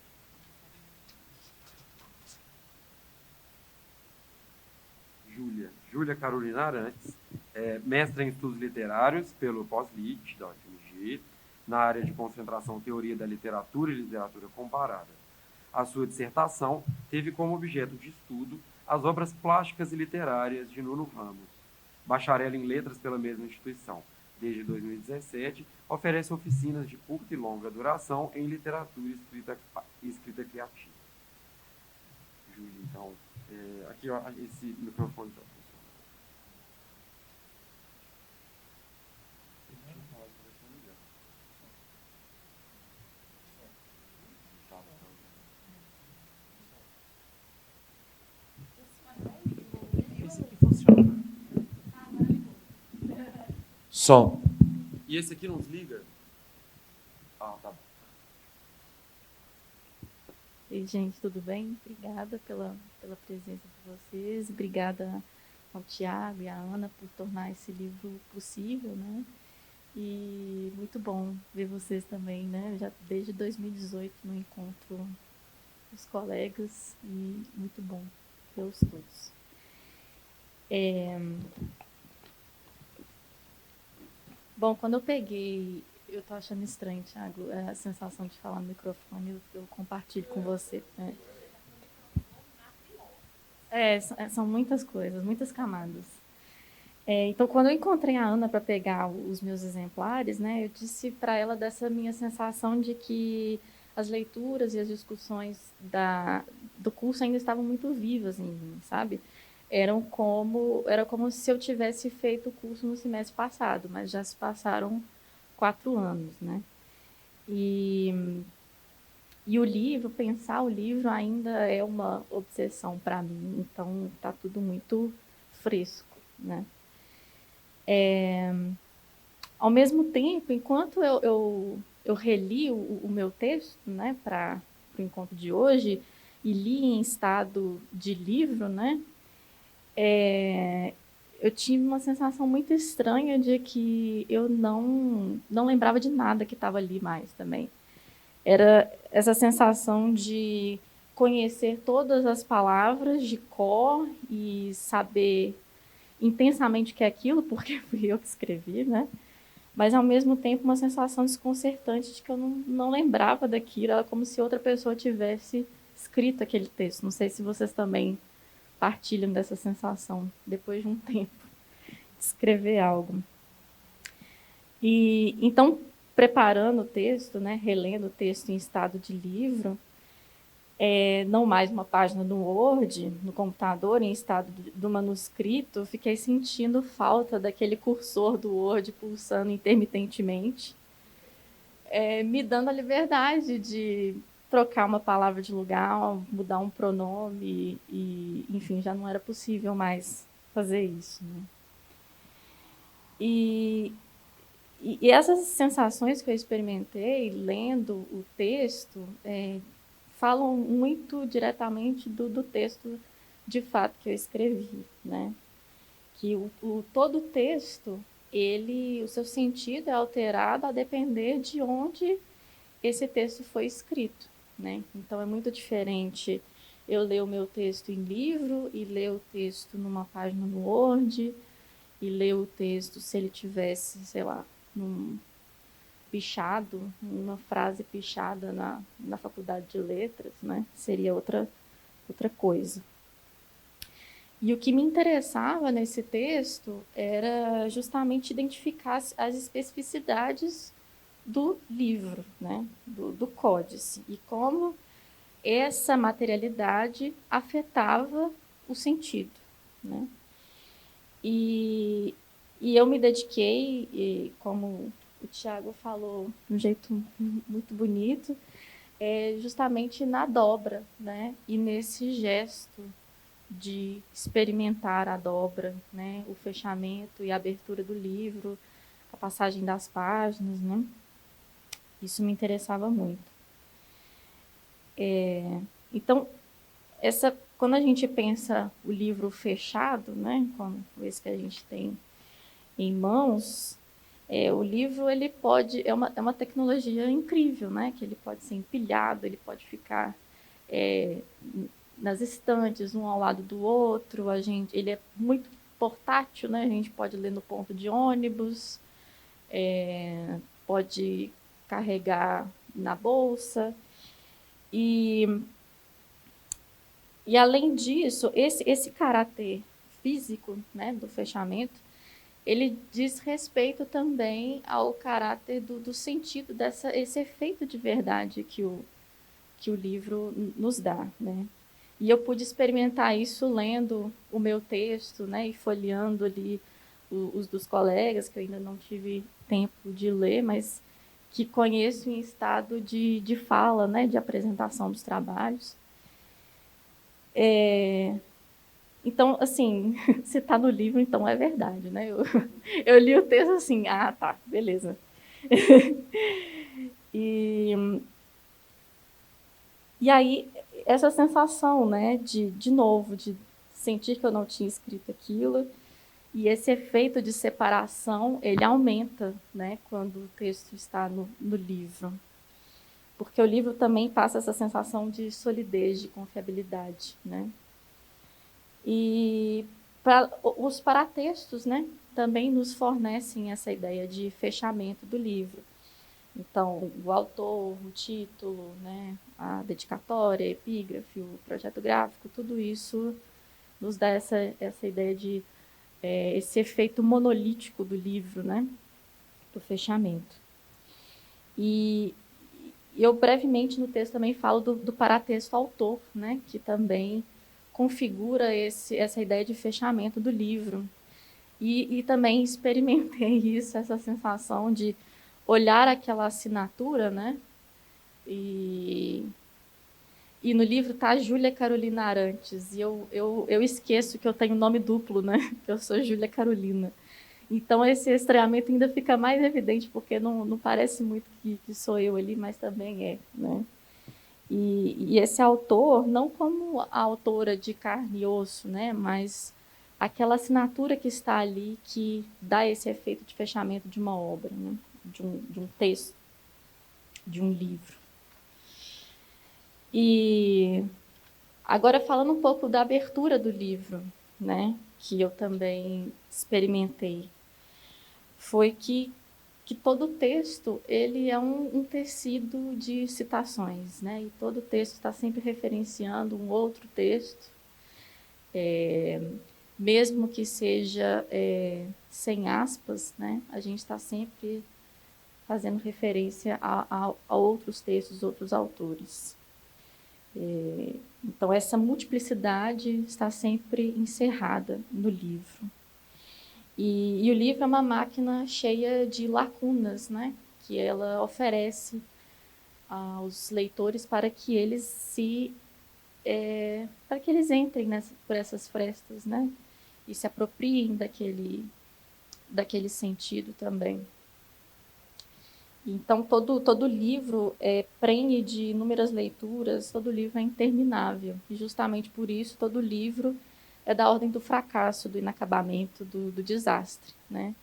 Júlia Carolina Arantes, mestra em estudos literários pelo Pós-Lit, da UFMG, na área de concentração Teoria da Literatura e Literatura Comparada. A sua dissertação teve como objeto de estudo as obras plásticas e literárias de Nuno Ramos. Bacharel em Letras pela mesma instituição. Desde 2017, oferece oficinas de curta e longa duração em literatura e escrita criativa. Júlia, então, aqui ó, esse microfone está funcionando. Esse aqui funciona. Som. E esse aqui não desliga? Ah, tá bom. Oi, gente, tudo bem? Obrigada pela presença de vocês. Obrigada ao Tiago e à Ana por tornar esse livro possível, né? E muito bom ver vocês também, né? Já desde 2018 no encontro os colegas e muito bom vê-los todos. Bom, quando eu peguei, eu tô achando estranho, Thiago, a sensação de falar no microfone, eu compartilho com você. Né? São muitas coisas, muitas camadas. Então, quando eu encontrei a Ana para pegar os meus exemplares, né, eu disse para ela dessa minha sensação de que as leituras e as discussões do curso ainda estavam muito vivas em mim, sabe? Era como se eu tivesse feito o curso no semestre passado, mas já se passaram 4 anos, né? E o livro, pensar o livro ainda é uma obsessão para mim, então está tudo muito fresco, né? Ao mesmo tempo, enquanto eu reli o meu texto, né, para o encontro de hoje, e li em estado de livro, né, eu tive uma sensação muito estranha de que eu não lembrava de nada que estava ali mais também. Era essa sensação de conhecer todas as palavras de cor e saber intensamente o que é aquilo, porque fui eu que escrevi, né? Mas, ao mesmo tempo, uma sensação desconcertante de que eu não lembrava daquilo. Era como se outra pessoa tivesse escrito aquele texto. Não sei se vocês também partilham dessa sensação, depois de um tempo, de escrever algo. E, então, preparando o texto, né, relendo o texto em estado de livro, não mais uma página do Word, no computador, em estado do manuscrito, fiquei sentindo falta daquele cursor do Word pulsando intermitentemente, me dando a liberdade de trocar uma palavra de lugar, mudar um pronome, e, enfim, já não era possível mais fazer isso. Né? E essas sensações que eu experimentei lendo o texto falam muito diretamente do texto de fato que eu escrevi, né? Que todo o texto, o seu sentido é alterado a depender de onde esse texto foi escrito, né? Então é muito diferente eu ler o meu texto em livro e ler o texto numa página no Word e ler o texto se ele tivesse, sei lá, pichado, uma frase pichada na faculdade de letras, né? Seria outra coisa. E o que me interessava nesse texto era justamente identificar as especificidades do livro, né? do códice, e como essa materialidade afetava o sentido. Né? E eu me dediquei, como o Tiago falou de um jeito muito bonito, justamente na dobra, né? E nesse gesto de experimentar a dobra, né? O fechamento e a abertura do livro, a passagem das páginas, né? Isso me interessava muito. Então, quando a gente pensa o livro fechado, né? Como esse que a gente tem em mãos, o livro ele é uma tecnologia incrível, né? Que ele pode ser empilhado, ele pode ficar nas estantes, um ao lado do outro. Ele é muito portátil, né? A gente pode ler no ponto de ônibus, pode carregar na bolsa. E além disso, esse caráter físico, né, do fechamento, ele diz respeito também ao caráter do sentido, esse efeito de verdade que o livro nos dá. Né? E eu pude experimentar isso lendo o meu texto, né, e folheando ali os dos colegas, que eu ainda não tive tempo de ler, mas que conheço em estado de fala, né, de apresentação dos trabalhos. Então, assim, se está no livro, então é verdade, né? Eu li o texto assim, tá, beleza. E aí, essa sensação, né, de novo, de sentir que eu não tinha escrito aquilo. E esse efeito de separação, ele aumenta, né, quando o texto está no livro. Porque o livro também passa essa sensação de solidez, de confiabilidade, né? E os paratextos, né, também nos fornecem essa ideia de fechamento do livro. Então, o autor, o título, né, a dedicatória, a epígrafe, o projeto gráfico, tudo isso nos dá essa ideia de esse efeito monolítico do livro, né, do fechamento. E eu brevemente no texto também falo do paratexto autor, né, que também configura essa ideia de fechamento do livro. E também experimentei isso, essa sensação de olhar aquela assinatura, né? E no livro está Júlia Carolina Arantes, e eu esqueço que eu tenho nome duplo, né? Que eu sou Júlia Carolina. Então, esse estranhamento ainda fica mais evidente, porque não parece muito que sou eu ali, mas também é, né? E esse autor, não como a autora de carne e osso, né? Mas aquela assinatura que está ali, que dá esse efeito de fechamento de uma obra, né? De um texto, de um livro. E agora falando um pouco da abertura do livro, né, que eu também experimentei, foi que todo texto ele é um tecido de citações, né, e todo texto está sempre referenciando um outro texto, mesmo que seja sem aspas, né, a gente está sempre fazendo referência a outros textos, outros autores. Então, essa multiplicidade está sempre encerrada no livro. E o livro é uma máquina cheia de lacunas, né, que ela oferece aos leitores para que eles para que eles entrem por essas frestas, né, e se apropriem daquele sentido também. Então, todo livro é prenhe de inúmeras leituras, todo livro é interminável. E justamente por isso, todo livro é da ordem do fracasso, do inacabamento, do desastre, né?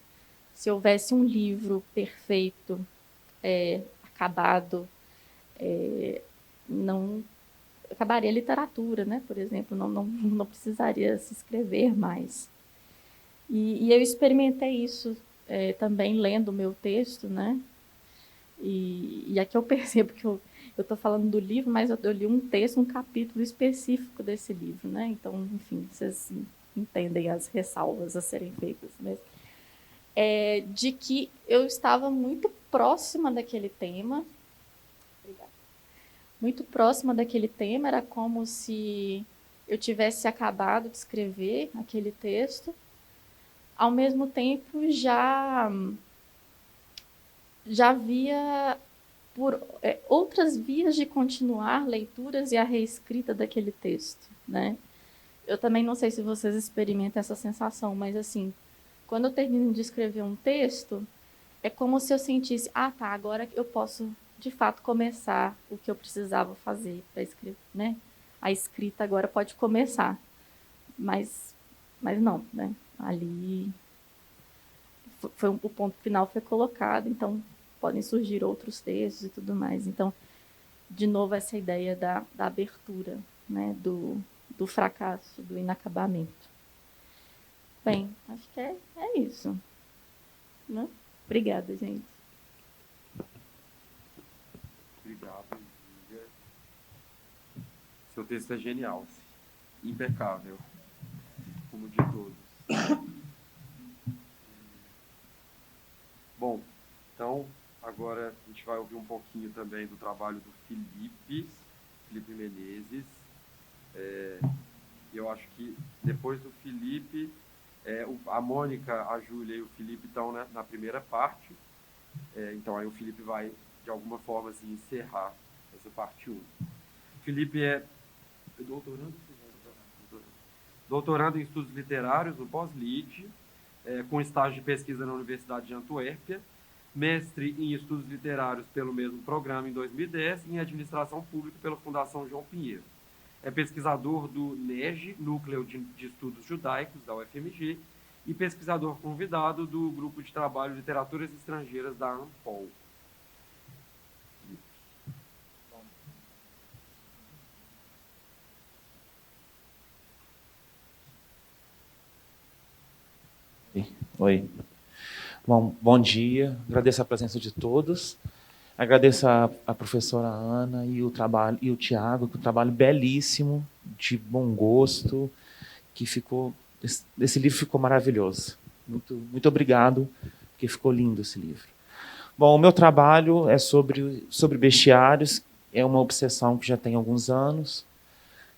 Se houvesse um livro perfeito, acabado, não acabaria a literatura, né? Por exemplo, não precisaria se escrever mais. E eu experimentei isso também lendo o meu texto, né? E aqui eu percebo que eu estou falando do livro, mas eu li um texto, um capítulo específico desse livro, né? Então, enfim, vocês entendem as ressalvas a serem feitas, né? De que eu estava muito próxima daquele tema. Obrigada. Muito próxima daquele tema, era como se eu tivesse acabado de escrever aquele texto, ao mesmo tempo já havia outras vias de continuar leituras e a reescrita daquele texto, né? Eu também não sei se vocês experimentam essa sensação, mas assim, quando eu termino de escrever um texto, é como se eu sentisse, agora eu posso de fato começar o que eu precisava fazer para escrever, né? A escrita agora pode começar, mas não, né? Ali o ponto final foi colocado, então podem surgir outros textos e tudo mais. Então, de novo, essa ideia da abertura, né, do fracasso, do inacabamento. Bem, acho que é isso. Né? Obrigada, gente. Obrigado, Lívia. Seu texto é genial, impecável, como de todos. Bom, então, agora a gente vai ouvir um pouquinho também do trabalho do Felipe Menezes. Eu acho que depois do Felipe, a Mônica, a Júlia e o Felipe estão na primeira parte. Então, aí o Felipe vai, de alguma forma, assim, encerrar essa parte 1. Felipe é doutorando em estudos literários no pós-lit, com estágio de pesquisa na Universidade de Antuérpia, mestre em estudos literários pelo mesmo programa em 2010 e em administração pública pela Fundação João Pinheiro. é pesquisador do NEJ, Núcleo de Estudos Judaicos, da UFMG, e pesquisador convidado do Grupo de Trabalho Literaturas Estrangeiras da ANPOL. Oi. Bom dia, agradeço a presença de todos. Agradeço a professora Ana e o Tiago, que um trabalho belíssimo, de bom gosto, que ficou. Esse livro ficou maravilhoso. Muito obrigado, porque ficou lindo esse livro. Bom, o meu trabalho é sobre bestiários, é uma obsessão que já tem alguns anos,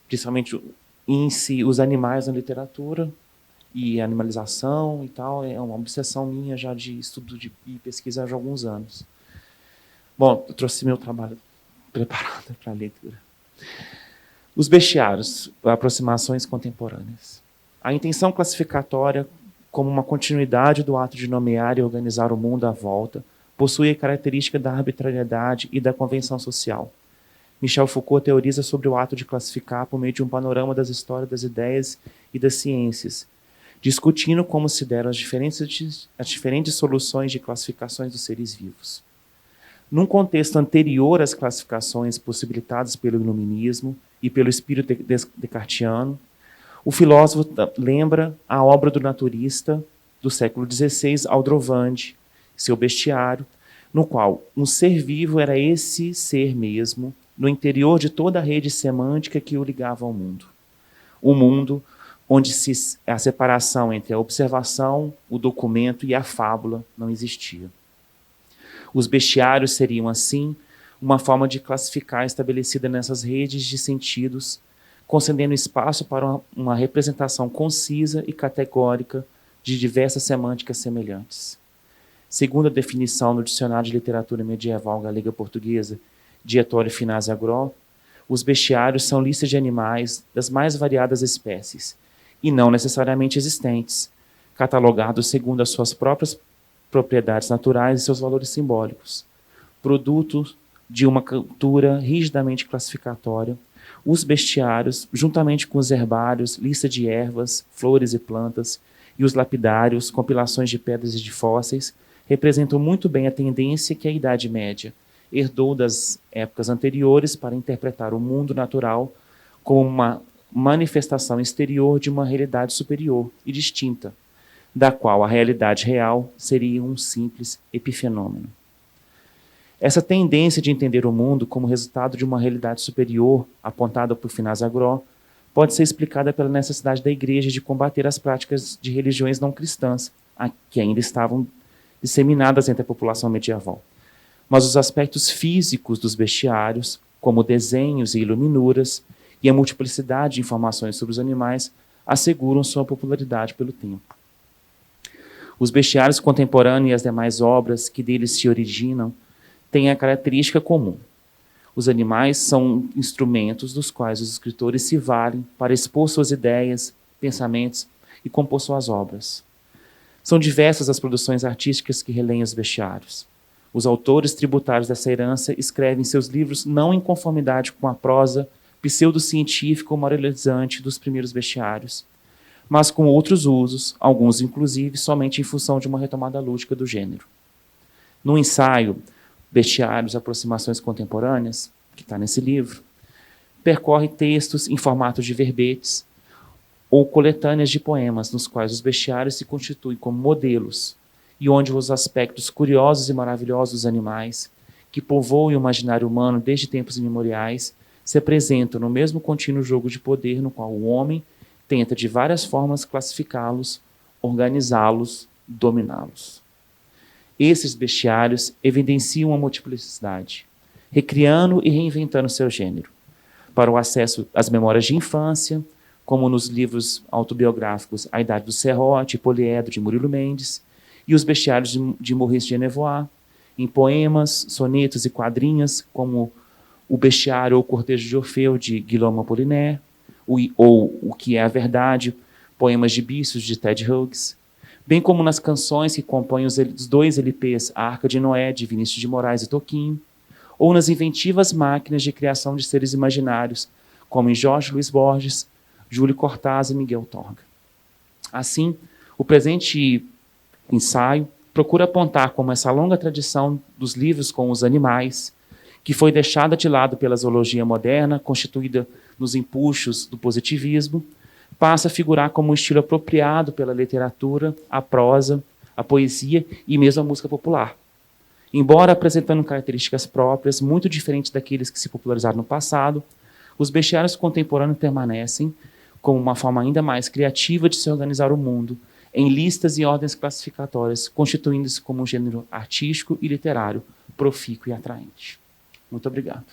principalmente em si, os animais na literatura e animalização e tal, é uma obsessão minha já de estudo e pesquisa há alguns anos. Bom, eu trouxe meu trabalho preparado para a leitura. Os bestiários, aproximações contemporâneas. A intenção classificatória, como uma continuidade do ato de nomear e organizar o mundo à volta, possui a característica da arbitrariedade e da convenção social. Michel Foucault teoriza sobre o ato de classificar por meio de um panorama das histórias, das ideias e das ciências, discutindo como se deram as diferentes soluções de classificações dos seres vivos. Num contexto anterior às classificações possibilitadas pelo iluminismo e pelo espírito descartiano, o filósofo lembra a obra do naturista do século XVI, Aldrovandi, seu bestiário, no qual um ser vivo era esse ser mesmo, no interior de toda a rede semântica que o ligava ao mundo. O mundo onde a separação entre a observação, o documento e a fábula não existia. Os bestiários seriam, assim, uma forma de classificar estabelecida nessas redes de sentidos, concedendo espaço para uma representação concisa e categórica de diversas semânticas semelhantes. Segundo a definição no Dicionário de Literatura Medieval Galega-Portuguesa de Ettore Finazzi Agró, os bestiários são listas de animais das mais variadas espécies, e não necessariamente existentes, catalogados segundo as suas próprias propriedades naturais e seus valores simbólicos. Produto de uma cultura rigidamente classificatória, os bestiários, juntamente com os herbários, lista de ervas, flores e plantas, e os lapidários, compilações de pedras e de fósseis, representam muito bem a tendência que a Idade Média herdou das épocas anteriores para interpretar o mundo natural como uma manifestação exterior de uma realidade superior e distinta, da qual a realidade real seria um simples epifenômeno. Essa tendência de entender o mundo como resultado de uma realidade superior, apontada por Finazzi Agró, pode ser explicada pela necessidade da Igreja de combater as práticas de religiões não cristãs, que ainda estavam disseminadas entre a população medieval. Mas os aspectos físicos dos bestiários, como desenhos e iluminuras, e a multiplicidade de informações sobre os animais, asseguram sua popularidade pelo tempo. Os bestiários contemporâneos e as demais obras que deles se originam têm a característica comum. Os animais são instrumentos dos quais os escritores se valem para expor suas ideias, pensamentos e compor suas obras. São diversas as produções artísticas que relêem os bestiários. Os autores tributários dessa herança escrevem seus livros não em conformidade com a prosa pseudocientífica ou moralizante dos primeiros bestiários, mas com outros usos, alguns inclusive somente em função de uma retomada lúdica do gênero. No ensaio Bestiários, Aproximações Contemporâneas, que está nesse livro, percorre textos em formato de verbetes ou coletâneas de poemas, nos quais os bestiários se constituem como modelos, e onde os aspectos curiosos e maravilhosos dos animais, que povoam o imaginário humano desde tempos imemoriais, se apresentam no mesmo contínuo jogo de poder no qual o homem tenta de várias formas classificá-los, organizá-los, dominá-los. Esses bestiários evidenciam a multiplicidade, recriando e reinventando seu gênero, para o acesso às memórias de infância, como nos livros autobiográficos A Idade do Serrote e Poliedro, de Murilo Mendes, e os bestiários de Maurice Genevois, em poemas, sonetos e quadrinhas, como O Bestiário ou Cortejo de Orfeu, de Guillaume Apollinaire, ou O Que é a Verdade, poemas de Bícios, de Ted Hughes, bem como nas canções que compõem os dois LPs A Arca de Noé, de Vinícius de Moraes e Toquinho, ou nas inventivas máquinas de criação de seres imaginários, como em Jorge Luiz Borges, Júlio Cortázar e Miguel Torga. Assim, o presente ensaio procura apontar como essa longa tradição dos livros com os animais, que foi deixada de lado pela zoologia moderna, constituída nos empuxos do positivismo, passa a figurar como um estilo apropriado pela literatura, a prosa, a poesia e mesmo a música popular. Embora apresentando características próprias, muito diferentes daqueles que se popularizaram no passado, os bestiários contemporâneos permanecem como uma forma ainda mais criativa de se organizar o mundo, em listas e ordens classificatórias, constituindo-se como um gênero artístico e literário, profícuo e atraente. Muito obrigado.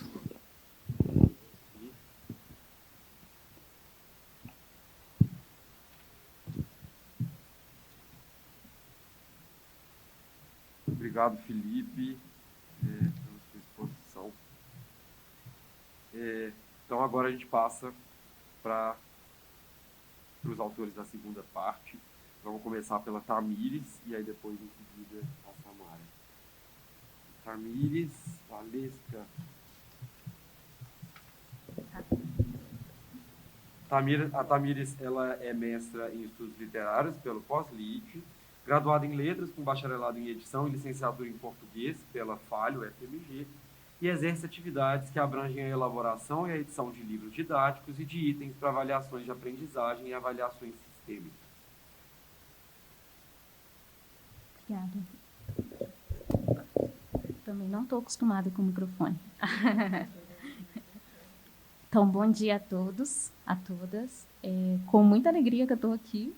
Obrigado, Felipe, pela sua exposição. Então, agora a gente passa para os autores da segunda parte. Vamos começar pela Tamires e aí depois, em seguida, a Samara. Tamires, Valesca. A Tamires, ela é mestra em estudos literários pelo Pós-Lit, graduada em letras com bacharelado em edição e licenciatura em português pela FALHO, FMG, e exerce atividades que abrangem a elaboração e a edição de livros didáticos e de itens para avaliações de aprendizagem e avaliações sistêmicas. Obrigada. Também não estou acostumada com o microfone. Então, bom dia a todos, a todas. Com muita alegria que eu estou aqui.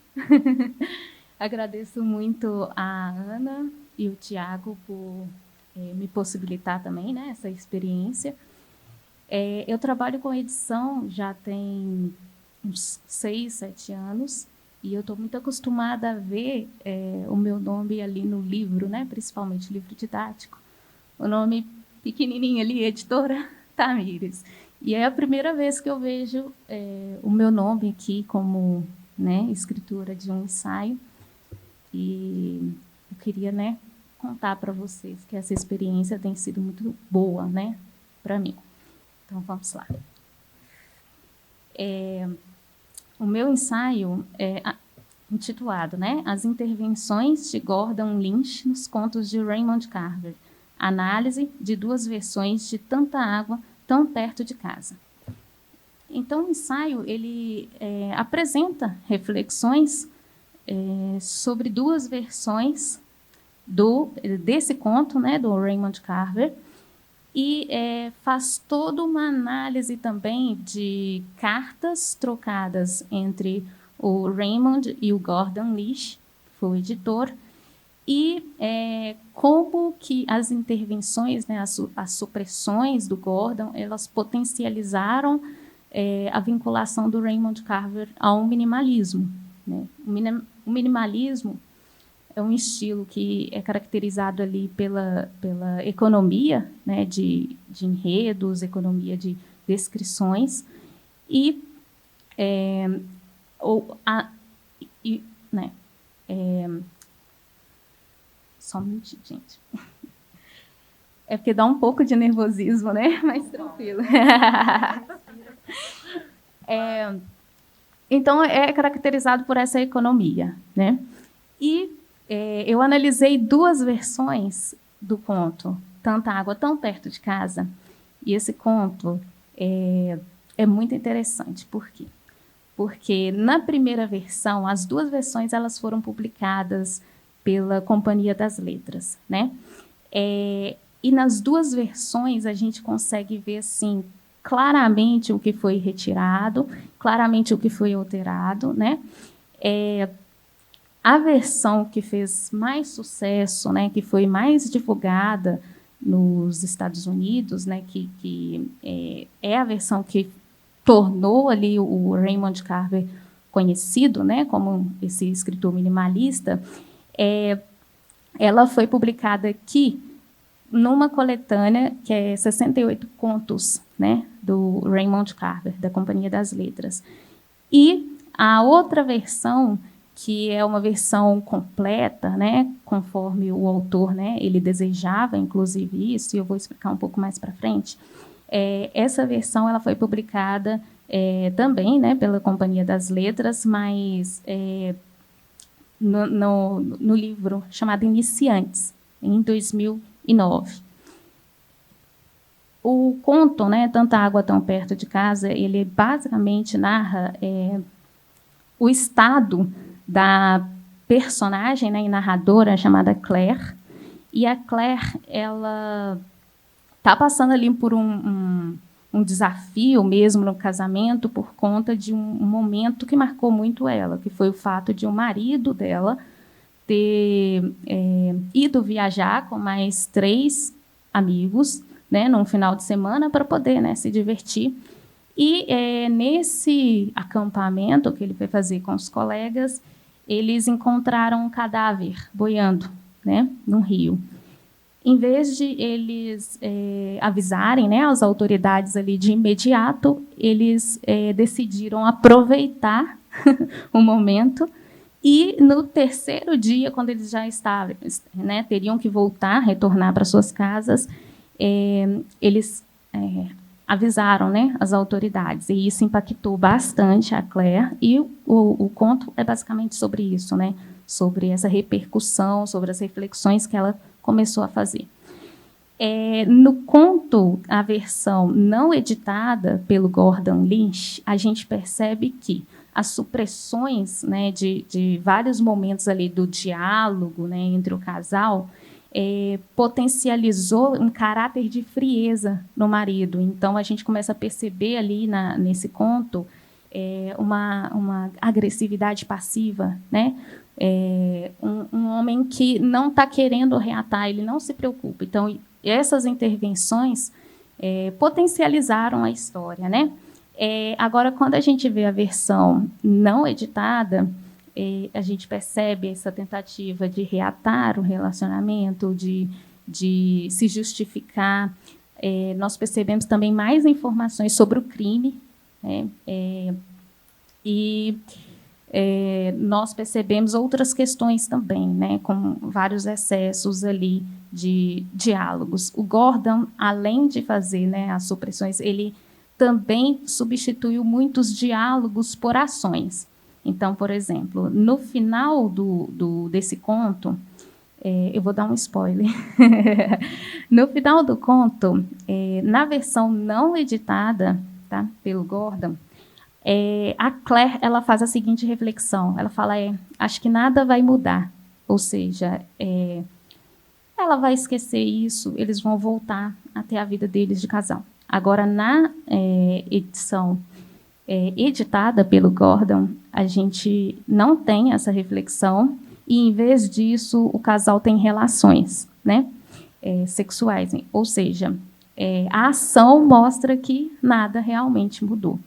Agradeço muito a Ana e o Tiago por me possibilitar também, né, essa experiência. Eu trabalho com edição já tem uns 6, 7 anos e eu estou muito acostumada a ver o meu nome ali no livro, né, principalmente livro didático. O nome pequenininho ali, editora Tamires. E é a primeira vez que eu vejo o meu nome aqui como, né, escritora de um ensaio. E eu queria, né, contar para vocês que essa experiência tem sido muito boa, né, para mim. Então, vamos lá. O meu ensaio é intitulado, né, As Intervenções de Gordon Lynch nos Contos de Raymond Carver. Análise de 2 versões de Tanta Água, Tão Perto de Casa. Então, o ensaio ele apresenta reflexões sobre 2 versões desse conto, né, do Raymond Carver, e faz toda uma análise também de cartas trocadas entre o Raymond e o Gordon Lynch, que foi o editor, e como que as intervenções, né, as supressões do Gordon, elas potencializaram a vinculação do Raymond Carver ao minimalismo. Né? O minimalismo é um estilo que é caracterizado ali pela economia, né, de enredos, economia de descrições, e só um minutinho, gente. É porque dá um pouco de nervosismo, né? Mas tranquilo. Então, é caracterizado por essa economia, né? E eu analisei 2 versões do conto, Tanta Água, Tão Perto de Casa. E esse conto é muito interessante. Por quê? Porque, na primeira versão, as 2 versões elas foram publicadas pela Companhia das Letras, né? E nas 2 versões a gente consegue ver assim claramente o que foi retirado, claramente o que foi alterado, né? A versão que fez mais sucesso, né, que foi mais divulgada nos Estados Unidos, né, que é a versão que tornou ali o Raymond Carver conhecido, né, como esse escritor minimalista. Ela foi publicada aqui numa coletânea que é 68 contos, né, do Raymond Carver, da Companhia das Letras. E a outra versão, que é uma versão completa, né, conforme o autor, né, ele desejava, inclusive isso, e eu vou explicar um pouco mais para frente. Essa versão ela foi publicada também, né, pela Companhia das Letras, mas no livro chamado Iniciantes, em 2009. O conto, né, Tanta Água Tão Perto de Casa, ele basicamente narra o estado da personagem, né, e narradora chamada Claire. E a Claire, ela está passando ali por um desafio mesmo no casamento por conta de um momento que marcou muito ela, que foi o fato de o marido dela ter ido viajar com mais 3 amigos, né, num final de semana para poder, né, se divertir. E nesse acampamento que ele foi fazer com os colegas, eles encontraram um cadáver boiando, né, num rio. Em vez de eles avisarem, né, as autoridades ali de imediato, eles decidiram aproveitar o momento. E no 3º dia, quando eles já estavam, né, teriam que retornar para suas casas, eles avisaram, né, as autoridades. E isso impactou bastante a Claire. E o conto é basicamente sobre isso, né, sobre essa repercussão, sobre as reflexões que ela começou a fazer. No conto, a versão não editada pelo Gordon Lynch, a gente percebe que as supressões, né, de vários momentos ali do diálogo, né, entre o casal potencializou um caráter de frieza no marido. Então, a gente começa a perceber ali nesse conto uma agressividade passiva, né? Um homem que não está querendo reatar, ele não se preocupa. Então, essas intervenções potencializaram a história, né? Agora, quando a gente vê a versão não editada, a gente percebe essa tentativa de reatar o relacionamento, de se justificar. Nós percebemos também mais informações sobre o crime, né? Nós percebemos outras questões também, né, com vários excessos ali de diálogos. O Gordon, além de fazer, né, as supressões, ele também substituiu muitos diálogos por ações. Então, por exemplo, no final desse conto, eu vou dar um spoiler. No final do conto, na versão não editada, tá, pelo Gordon, a Claire, ela faz a seguinte reflexão. Ela fala, acho que nada vai mudar. Ou seja, ela vai esquecer isso, eles vão voltar a ter a vida deles de casal. Agora, na edição editada pelo Gordon, a gente não tem essa reflexão e, em vez disso, o casal tem relações, né, sexuais. Ou seja, a ação mostra que nada realmente mudou.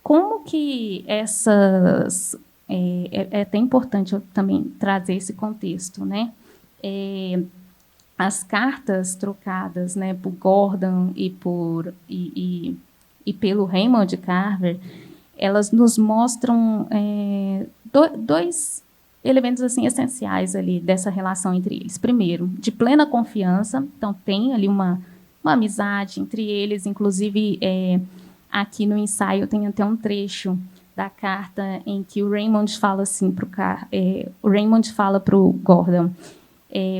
Como que essas... é até importante eu também trazer esse contexto, né? As cartas trocadas, né, por Gordon e pelo Raymond Carver, elas nos mostram dois elementos assim essenciais ali dessa relação entre eles. Primeiro, de plena confiança. Então, tem ali uma amizade entre eles, inclusive... aqui no ensaio tem até um trecho da carta em que o Raymond fala assim para o Gordon,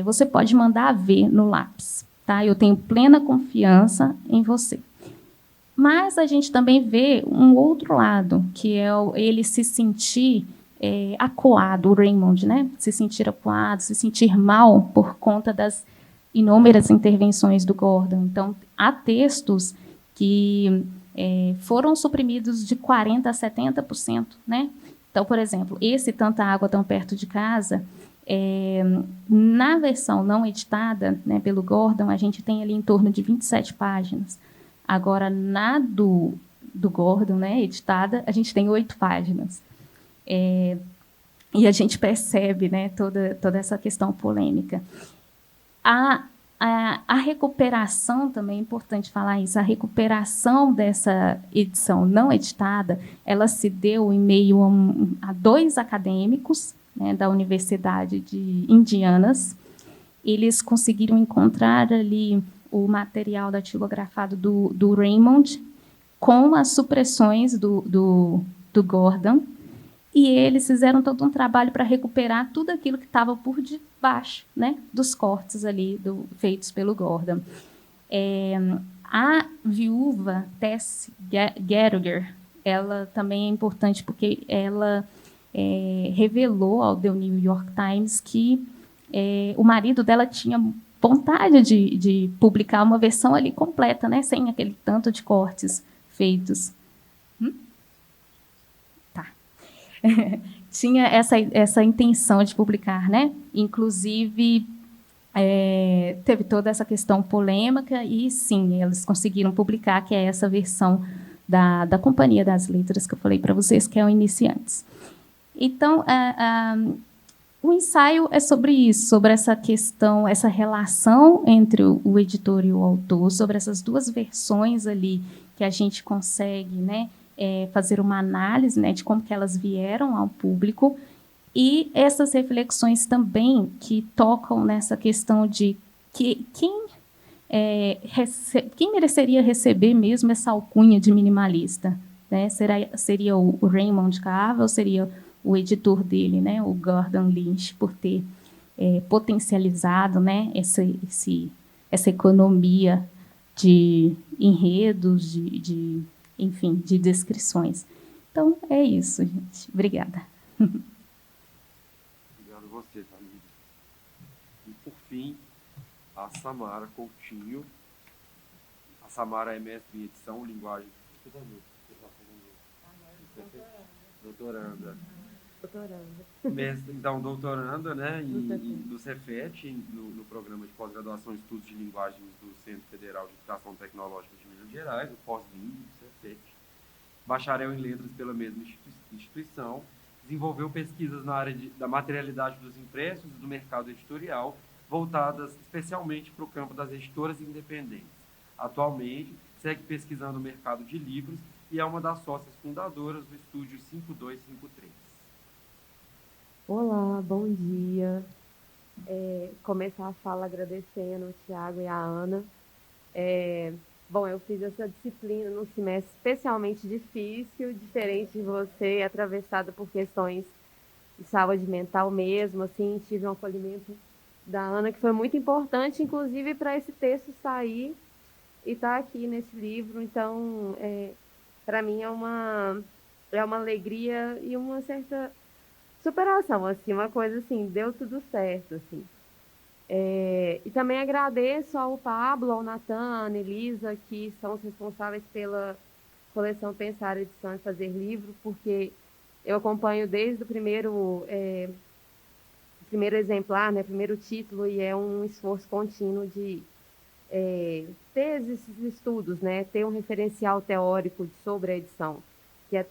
você pode mandar ver no lápis, tá? Eu tenho plena confiança em você. Mas a gente também vê um outro lado, que é ele se sentir acuado, o Raymond, né? Se sentir acuado, se sentir mal por conta das inúmeras intervenções do Gordon. Então, há textos que foram suprimidos de 40% a 70%. Né? Então, por exemplo, esse Tanta Água Tão Perto de Casa, na versão não editada, né, pelo Gordon, a gente tem ali em torno de 27 páginas. Agora, na do Gordon, né, editada, a gente tem 8 páginas. E a gente percebe, né, toda essa questão polêmica. A recuperação, também é importante falar isso, a recuperação dessa edição não editada, ela se deu em meio a 2 acadêmicos, né, da Universidade de Indianas. Eles conseguiram encontrar ali o material datilografado do Raymond com as supressões do Gordon, e eles fizeram todo um trabalho para recuperar tudo aquilo que estava por debaixo, né, dos cortes ali feitos pelo Gordon. A viúva Tess Gallagher, ela também é importante porque ela revelou ao The New York Times que o marido dela tinha vontade de publicar uma versão ali completa, né, sem aquele tanto de cortes feitos. Tá. Tinha essa intenção de publicar, né? Inclusive, teve toda essa questão polêmica e, sim, eles conseguiram publicar, que é essa versão da Companhia das Letras que eu falei para vocês, que é o Iniciantes. Então, o ensaio é sobre isso, sobre essa questão, essa relação entre o editor e o autor, sobre essas duas versões ali que a gente consegue, né, fazer uma análise, né, de como que elas vieram ao público, e essas reflexões também que tocam nessa questão de quem mereceria receber mesmo essa alcunha de minimalista, né? Seria o Raymond Carver, ou seria o editor dele, né, o Gordon Lynch, por ter potencializado, né, essa economia de enredos, enfim, de descrições. Então, é isso, gente. Obrigada. Obrigado a você, Thalita. E, por fim, a Samara Coutinho. A Samara é mestre em edição, linguagem... Doutoranda. Mestre, então, doutoranda, né, do Cefet, no programa de pós-graduação em Estudos de Linguagens do Centro Federal de Educação Tecnológica de Minas Gerais, o pós-LING do Cefet. Bacharel em Letras pela mesma instituição, desenvolveu pesquisas na área da materialidade dos impressos e do mercado editorial, voltadas especialmente para o campo das editoras independentes. Atualmente, segue pesquisando o mercado de livros e é uma das sócias fundadoras do Estúdio 5253. Olá, bom dia. Começar a fala agradecendo o Tiago e a Ana. Bom, eu fiz essa disciplina num semestre especialmente difícil, diferente de você, atravessada por questões de saúde mental mesmo, assim, tive um acolhimento da Ana que foi muito importante, inclusive para esse texto sair e estar aqui nesse livro. Então, para mim é uma alegria e uma certa superação, assim, uma coisa assim, deu tudo certo, assim. E também agradeço ao Pablo, ao Natan, à Anelisa, que são os responsáveis pela coleção Pensar, Edição e Fazer Livro, porque eu acompanho desde o primeiro exemplar, né, primeiro título, e é um esforço contínuo de ter esses estudos, né, ter um referencial teórico sobre a edição, que é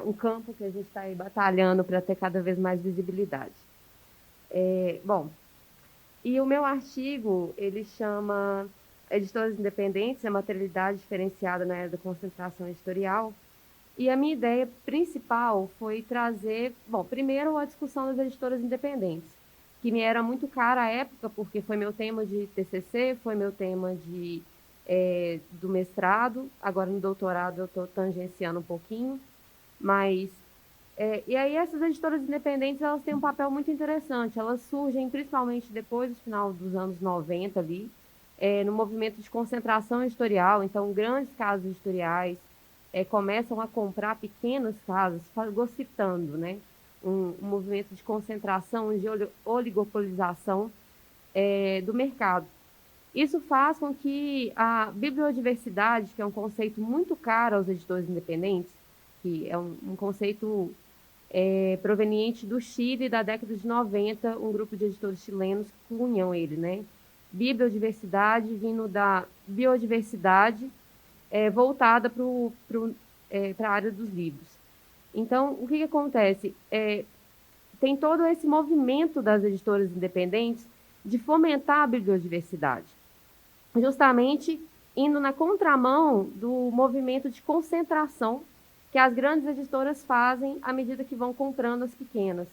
um campo que a gente está aí batalhando para ter cada vez mais visibilidade. Bom, e o meu artigo, ele chama Editoras Independentes, a materialidade diferenciada na era da concentração editorial, e a minha ideia principal foi trazer, bom, primeiro a discussão das editoras independentes, que me era muito cara à época, porque foi meu tema de TCC, foi meu tema do mestrado, agora no doutorado eu estou tangenciando um pouquinho, mas... e aí essas editoras independentes, elas têm um papel muito interessante, elas surgem principalmente depois do final dos anos 90 ali, no movimento de concentração editorial, então grandes casas editoriais começam a comprar pequenas casas, fagocitando, né? Um movimento de concentração, de oligopolização do mercado. Isso faz com que a bibliodiversidade, que é um conceito muito caro aos editores independentes, que é um conceito proveniente do Chile da década de 90, um grupo de editores chilenos cunham ele, né? Bibliodiversidade vindo da biodiversidade voltada para a área dos livros. Então, o que acontece? Tem todo esse movimento das editoras independentes de fomentar a bibliodiversidade, justamente indo na contramão do movimento de concentração que as grandes editoras fazem à medida que vão comprando as pequenas.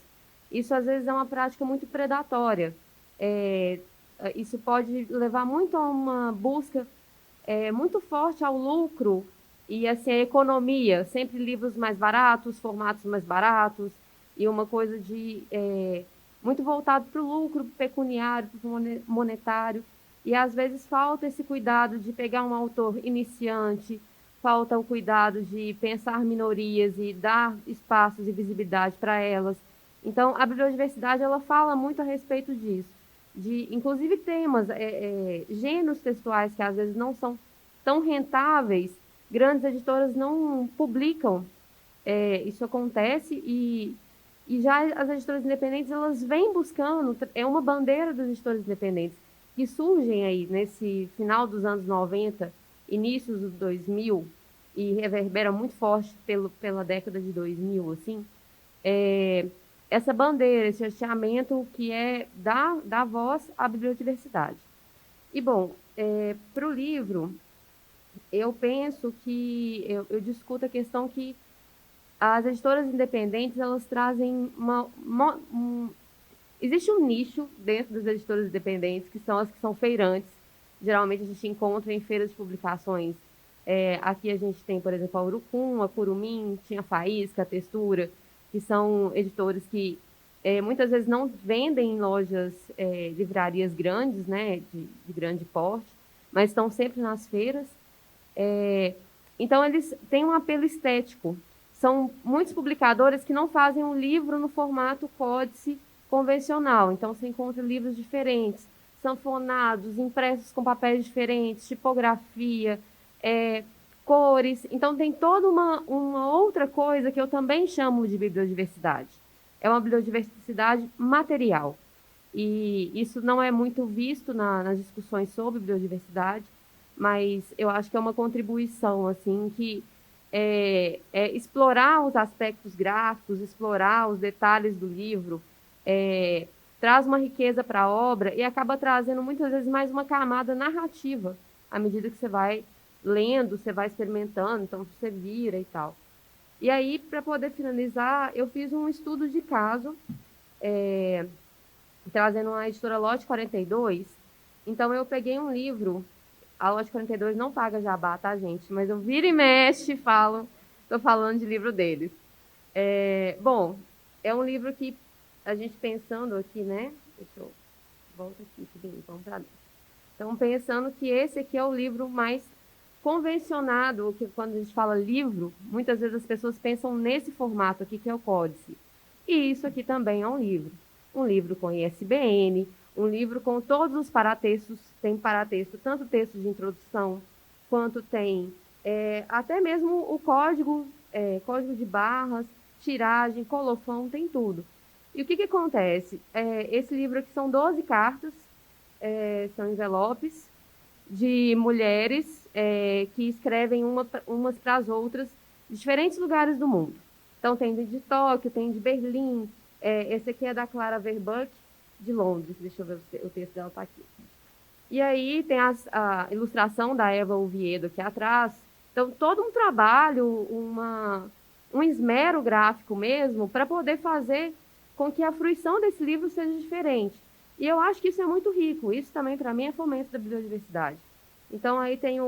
Isso, às vezes, é uma prática muito predatória. Isso pode levar muito a uma busca muito forte ao lucro E assim, a economia, sempre livros mais baratos, formatos mais baratos, e uma coisa de muito voltado para o lucro pecuniário, para o monetário. E às vezes falta esse cuidado de pegar um autor iniciante, falta o cuidado de pensar minorias e dar espaços e visibilidade para elas. Então, a bibliodiversidade ela fala muito a respeito disso, de inclusive temas, gêneros textuais que às vezes não são tão rentáveis, grandes editoras não publicam. Isso acontece e já as editoras independentes elas vêm buscando, é uma bandeira dos editores independentes que surgem aí nesse final dos anos 90, inícios dos 2000 e reverberam muito forte pela década de 2000, assim, essa bandeira, esse hasteamento que é dar voz à bibliodiversidade. E, bom, para o livro, eu penso que eu discuto a questão que as editoras independentes, elas trazem existe um nicho dentro das editoras independentes, que são as que são feirantes. Geralmente a gente encontra em feiras de publicações. Aqui a gente tem, por exemplo, a Urucum, a Curumim, tinha a Faísca, a Textura, que são editores que muitas vezes não vendem em lojas, livrarias grandes, né, de grande porte, mas estão sempre nas feiras. Então, eles têm um apelo estético. São muitos publicadores que não fazem um livro no formato códice convencional. Então, você encontra livros diferentes, sanfonados, impressos com papéis diferentes, tipografia, cores. Então, tem toda uma outra coisa que eu também chamo de bibliodiversidade. É uma bibliodiversidade material. E isso não é muito visto nas discussões sobre bibliodiversidade, mas eu acho que é uma contribuição, assim, que explorar os aspectos gráficos, explorar os detalhes do livro, traz uma riqueza para a obra e acaba trazendo muitas vezes mais uma camada narrativa à medida que você vai lendo, você vai experimentando, então você vira e tal. E aí, para poder finalizar, eu fiz um estudo de caso, trazendo a editora Lote 42. Então, eu peguei um livro. A Lote 42 não paga jabá, tá, gente? Mas eu viro e mexe e estou falando de livro deles. Bom, é um livro que a gente pensando aqui, né? Deixa eu... Volta aqui, filhinho, vamos para dentro. Então, pensando que esse aqui é o livro mais convencionado, que quando a gente fala livro, muitas vezes as pessoas pensam nesse formato aqui, que é o códice. E isso aqui também é um livro. Um livro com ISBN, um livro com todos os paratextos, tem paratexto, tanto texto de introdução, quanto tem até mesmo o código de barras, tiragem, colofão, tem tudo. E o que acontece? Esse livro aqui são 12 cartas, são envelopes, de mulheres que escrevem umas para as outras de diferentes lugares do mundo. Então, tem de Tóquio, tem de Berlim, esse aqui é da Clara Verbuck, de Londres. Deixa eu ver, o texto dela está aqui. E aí tem a ilustração da Eva Oviedo aqui atrás. Então, todo um trabalho, um esmero gráfico mesmo, para poder fazer com que a fruição desse livro seja diferente. E eu acho que isso é muito rico. Isso também, para mim, é fomento da biodiversidade. Então, aí tem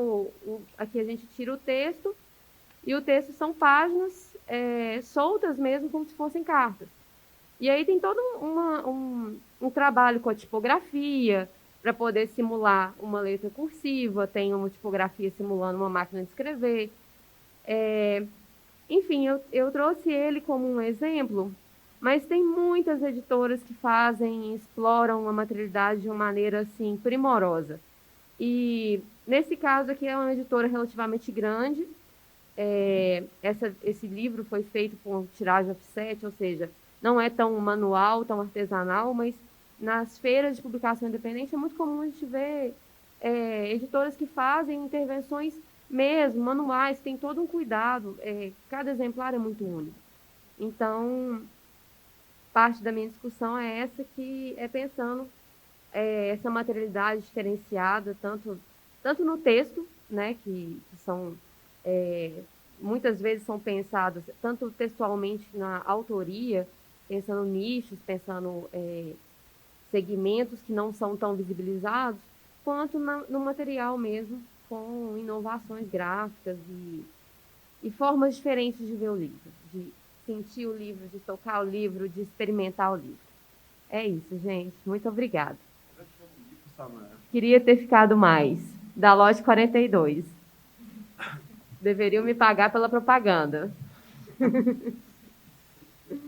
aqui a gente tira o texto, e o texto são páginas soltas mesmo, como se fossem cartas. E aí tem todo um trabalho com a tipografia, para poder simular uma letra cursiva, tem uma tipografia simulando uma máquina de escrever. Enfim, eu trouxe ele como um exemplo, mas tem muitas editoras que exploram a materialidade de uma maneira assim, primorosa. E nesse caso aqui é uma editora relativamente grande. Esse livro foi feito com tiragem offset, ou seja, não é tão manual, tão artesanal, mas nas feiras de publicação independente é muito comum a gente ver editoras que fazem intervenções mesmo, manuais, tem todo um cuidado, cada exemplar é muito único. Então, parte da minha discussão é essa, que é pensando essa materialidade diferenciada, tanto no texto, né, que são, muitas vezes são pensados, tanto textualmente na autoria, pensando nichos, pensando segmentos que não são tão visibilizados, quanto no material mesmo, com inovações gráficas e formas diferentes de ver o livro, de sentir o livro, de tocar o livro, de experimentar o livro. É isso, gente. Muito obrigada. Queria ter ficado mais. Da loja 42. Deveriam me pagar pela propaganda.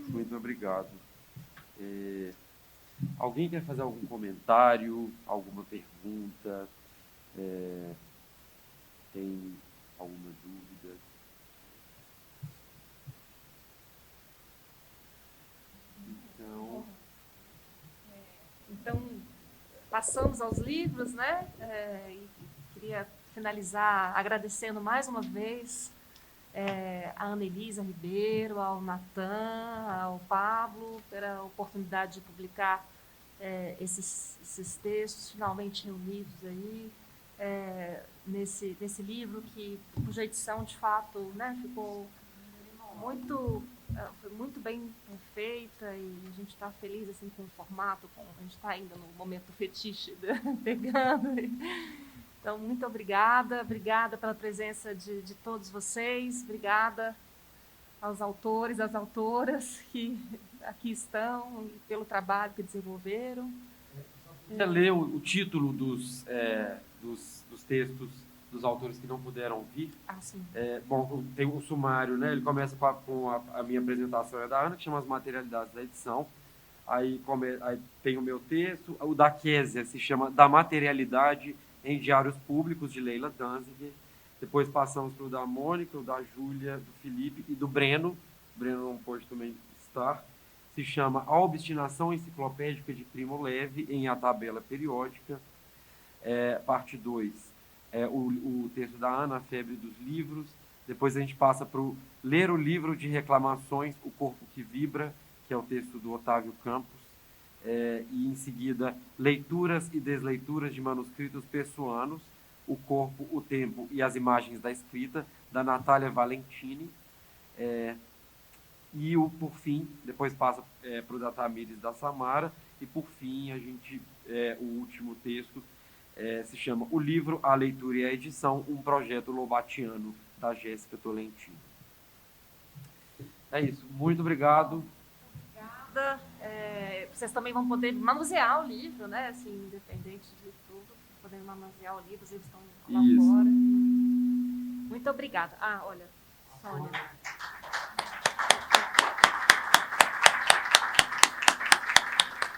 Muito obrigado. Alguém quer fazer algum comentário, alguma pergunta? Tem alguma dúvida? Então, passamos aos livros, né? E queria finalizar agradecendo mais uma vez a Ana Elisa Ribeiro, ao Natan, ao Pablo, pela oportunidade de publicar esses textos finalmente reunidos aí, nesse livro, cuja edição, de fato, né, ficou foi muito bem feita, e a gente está feliz assim, com o formato, a gente está ainda no momento fetiche, pegando. Então, muito obrigada pela presença de todos vocês, obrigada aos autores, às autoras que aqui estão, e pelo trabalho que desenvolveram. Queria ler o título dos textos dos autores que não puderam vir. Sim. Bom, tem o sumário, né? Ele começa com a minha apresentação, da Ana, que chama As Materialidades da Edição. Aí tem o meu texto. O da Késia se chama Da Materialidade em Diários Públicos, de Leila Danziger. Depois passamos para o da Mônica, o da Júlia, do Felipe e do Breno. O Breno não pôde também estar. Se chama A Obstinação Enciclopédica de Primo Levi em A Tabela Periódica. Parte 2. O texto da Ana, A Febre dos Livros. Depois a gente passa para Ler o Livro de Reclamações, O Corpo que Vibra, que é o texto do Otávio Campos. E em seguida, Leituras e Desleituras de Manuscritos Pessoanos, O Corpo, o Tempo e as Imagens da Escrita, da Natália Valentini. E por fim, depois passa para o da Tamires da Samara, e por fim, o último texto se chama O Livro, a Leitura e a Edição, um projeto lobatiano, da Jéssica Tolentino. É isso, muito obrigado. Obrigada. Vocês também vão poder manusear o livro, né? Assim, independente de tudo, poder manusear o livro, os livros estão lá fora. Muito obrigada. Olha, Sônia.